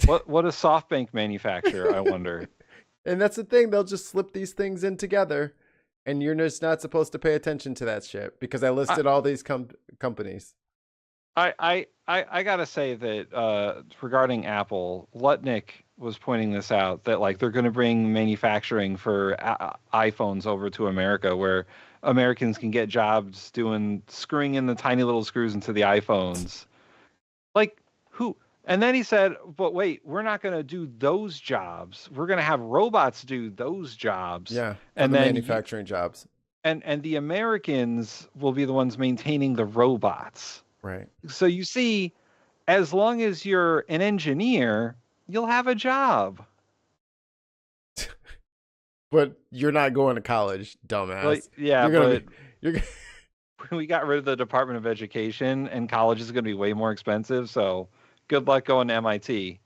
Speaker 5: What does SoftBank manufacture, I wonder?
Speaker 4: And that's the thing. They'll just slip these things in together. And you're just not supposed to pay attention to that shit because I listed all these companies.
Speaker 5: I gotta say that regarding Apple, Lutnick was pointing this out that like they're going to bring manufacturing for iPhones over to America, where Americans can get jobs screwing in the tiny little screws into the iPhones. Like And then he said, but wait, we're not going to do those jobs. We're going to have robots do those jobs.
Speaker 4: Yeah,
Speaker 5: and
Speaker 4: the
Speaker 5: then
Speaker 4: manufacturing jobs.
Speaker 5: And the Americans will be the ones maintaining the robots.
Speaker 4: Right.
Speaker 5: So you see, as long as you're an engineer, you'll have a job.
Speaker 4: But you're not going to college, dumbass.
Speaker 5: Well, yeah,
Speaker 4: you're
Speaker 5: we got rid of the Department of Education, and college is going to be way more expensive. So good luck going to MIT.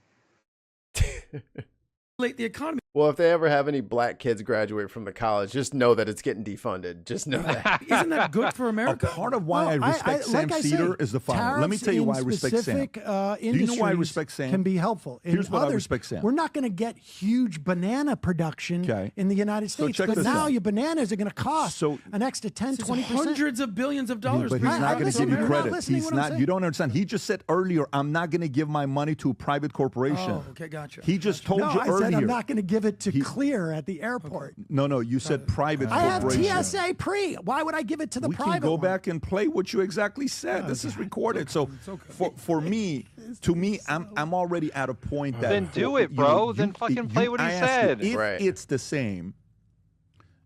Speaker 7: The economy.
Speaker 4: Well, if they ever have any black kids graduate from the college, just know that it's getting defunded. Just know that.
Speaker 7: Isn't that good for America?
Speaker 2: A part of why I respect Sam Seder is the following. Let me tell you why I respect Sam. Do you know why I respect Sam?
Speaker 6: Can be helpful.
Speaker 2: Here's why I respect Sam.
Speaker 6: We're not going to get huge banana production in the United States. But now your bananas are going to cost an extra 10, 20%.
Speaker 7: Hundreds of billions of dollars.
Speaker 2: But he's not going to give you credit. He's not. You don't understand. He just said earlier, I'm not going to give my money to a private corporation.
Speaker 7: Oh, okay, gotcha.
Speaker 2: He just told you
Speaker 6: I
Speaker 2: earlier.
Speaker 6: said I'm not going to give it to Clear at the airport.
Speaker 2: No, you said private corporation.
Speaker 6: I have TSA pre. Why would I give it to the private
Speaker 2: We can go
Speaker 6: one?
Speaker 2: back and play what you exactly said. This is recorded. So for me, I'm already at a point that
Speaker 5: then do it, bro. Then fucking play what he said.
Speaker 2: If it's the same,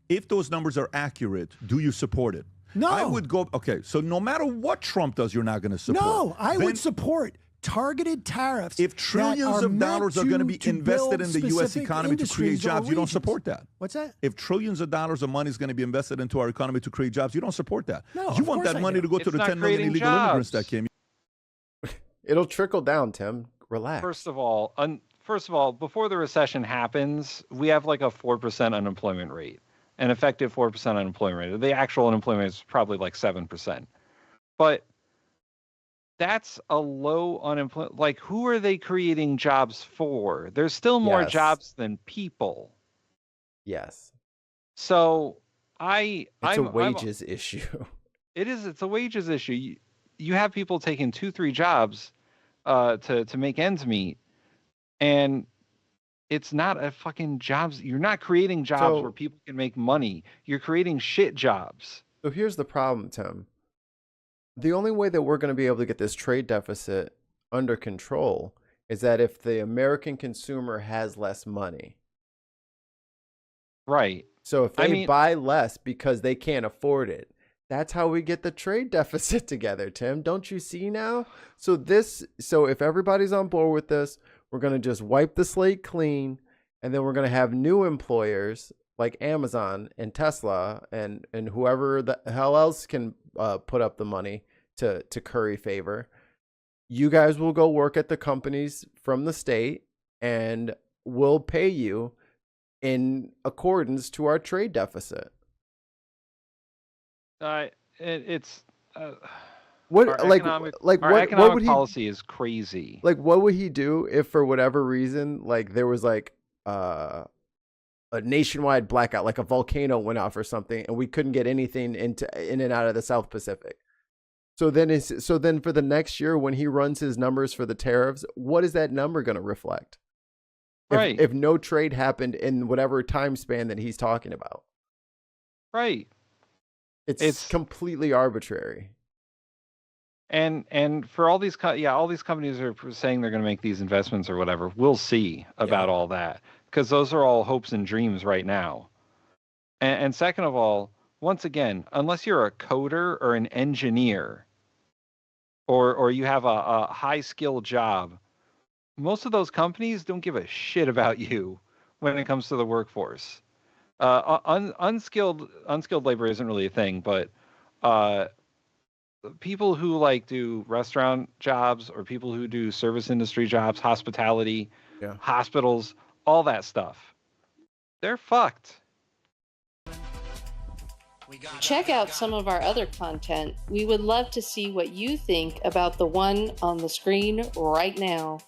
Speaker 2: if those numbers are accurate, do you support it?
Speaker 6: No.
Speaker 2: I would go. Okay, so no matter what Trump does, you're not going to support.
Speaker 6: No, I would support targeted tariffs.
Speaker 2: If trillions of dollars are going to be invested in the U.S. economy to create jobs, you don't support that.
Speaker 6: What's that?
Speaker 2: If trillions of dollars of money is going to be invested into our economy to create jobs, you don't support that.
Speaker 6: No,
Speaker 2: you want that money to go to the 10 million illegal immigrants that came.
Speaker 4: It'll trickle down, Tim. Relax.
Speaker 5: First of all, before the recession happens, we have like a 4% unemployment rate, an effective 4% unemployment rate. The actual unemployment is probably like 7%. But that's a low unemployment. Like, who are they creating jobs for? There's still more jobs than people.
Speaker 4: Yes.
Speaker 5: So
Speaker 4: it's a wages issue.
Speaker 5: It is. It's a wages issue. You have people taking 2-3 jobs to make ends meet, and it's not a fucking jobs. You're not creating jobs where people can make money. You're creating shit jobs.
Speaker 4: So here's the problem, Tim. The only way that we're going to be able to get this trade deficit under control is that if the American consumer has less money.
Speaker 5: Right.
Speaker 4: So if they buy less because they can't afford it, that's how we get the trade deficit together, Tim. Don't you see now? So if everybody's on board with this, we're going to just wipe the slate clean, and then we're going to have new employers like Amazon and Tesla and whoever the hell else can put up the money to curry favor. You guys will go work at the companies from the state, and we'll pay you in accordance to our trade deficit.
Speaker 5: It's
Speaker 4: what
Speaker 5: our
Speaker 4: like
Speaker 5: economic,
Speaker 4: like
Speaker 5: our
Speaker 4: what
Speaker 5: economic
Speaker 4: what would he
Speaker 5: policy is crazy.
Speaker 4: Like, what would he do if for whatever reason, like, there was like a nationwide blackout, like a volcano went off or something, and we couldn't get anything in and out of the South Pacific? So then for the next year, when he runs his numbers for the tariffs, what is that number going to reflect?
Speaker 5: Right.
Speaker 4: If no trade happened in whatever time span that he's talking about.
Speaker 5: Right.
Speaker 4: It's completely arbitrary.
Speaker 5: And for all these companies are saying they're going to make these investments or whatever. We'll see about all that, because those are all hopes and dreams right now. And second of all, once again, unless you're a coder or an engineer, or you have a high skill job, most of those companies don't give a shit about you when it comes to the workforce. Unskilled labor isn't really a thing, but people who like do restaurant jobs or people who do service industry jobs, hospitality, hospitals, all that stuff, they're fucked.
Speaker 14: Check out some of our other content. We would love to see what you think about the one on the screen right now.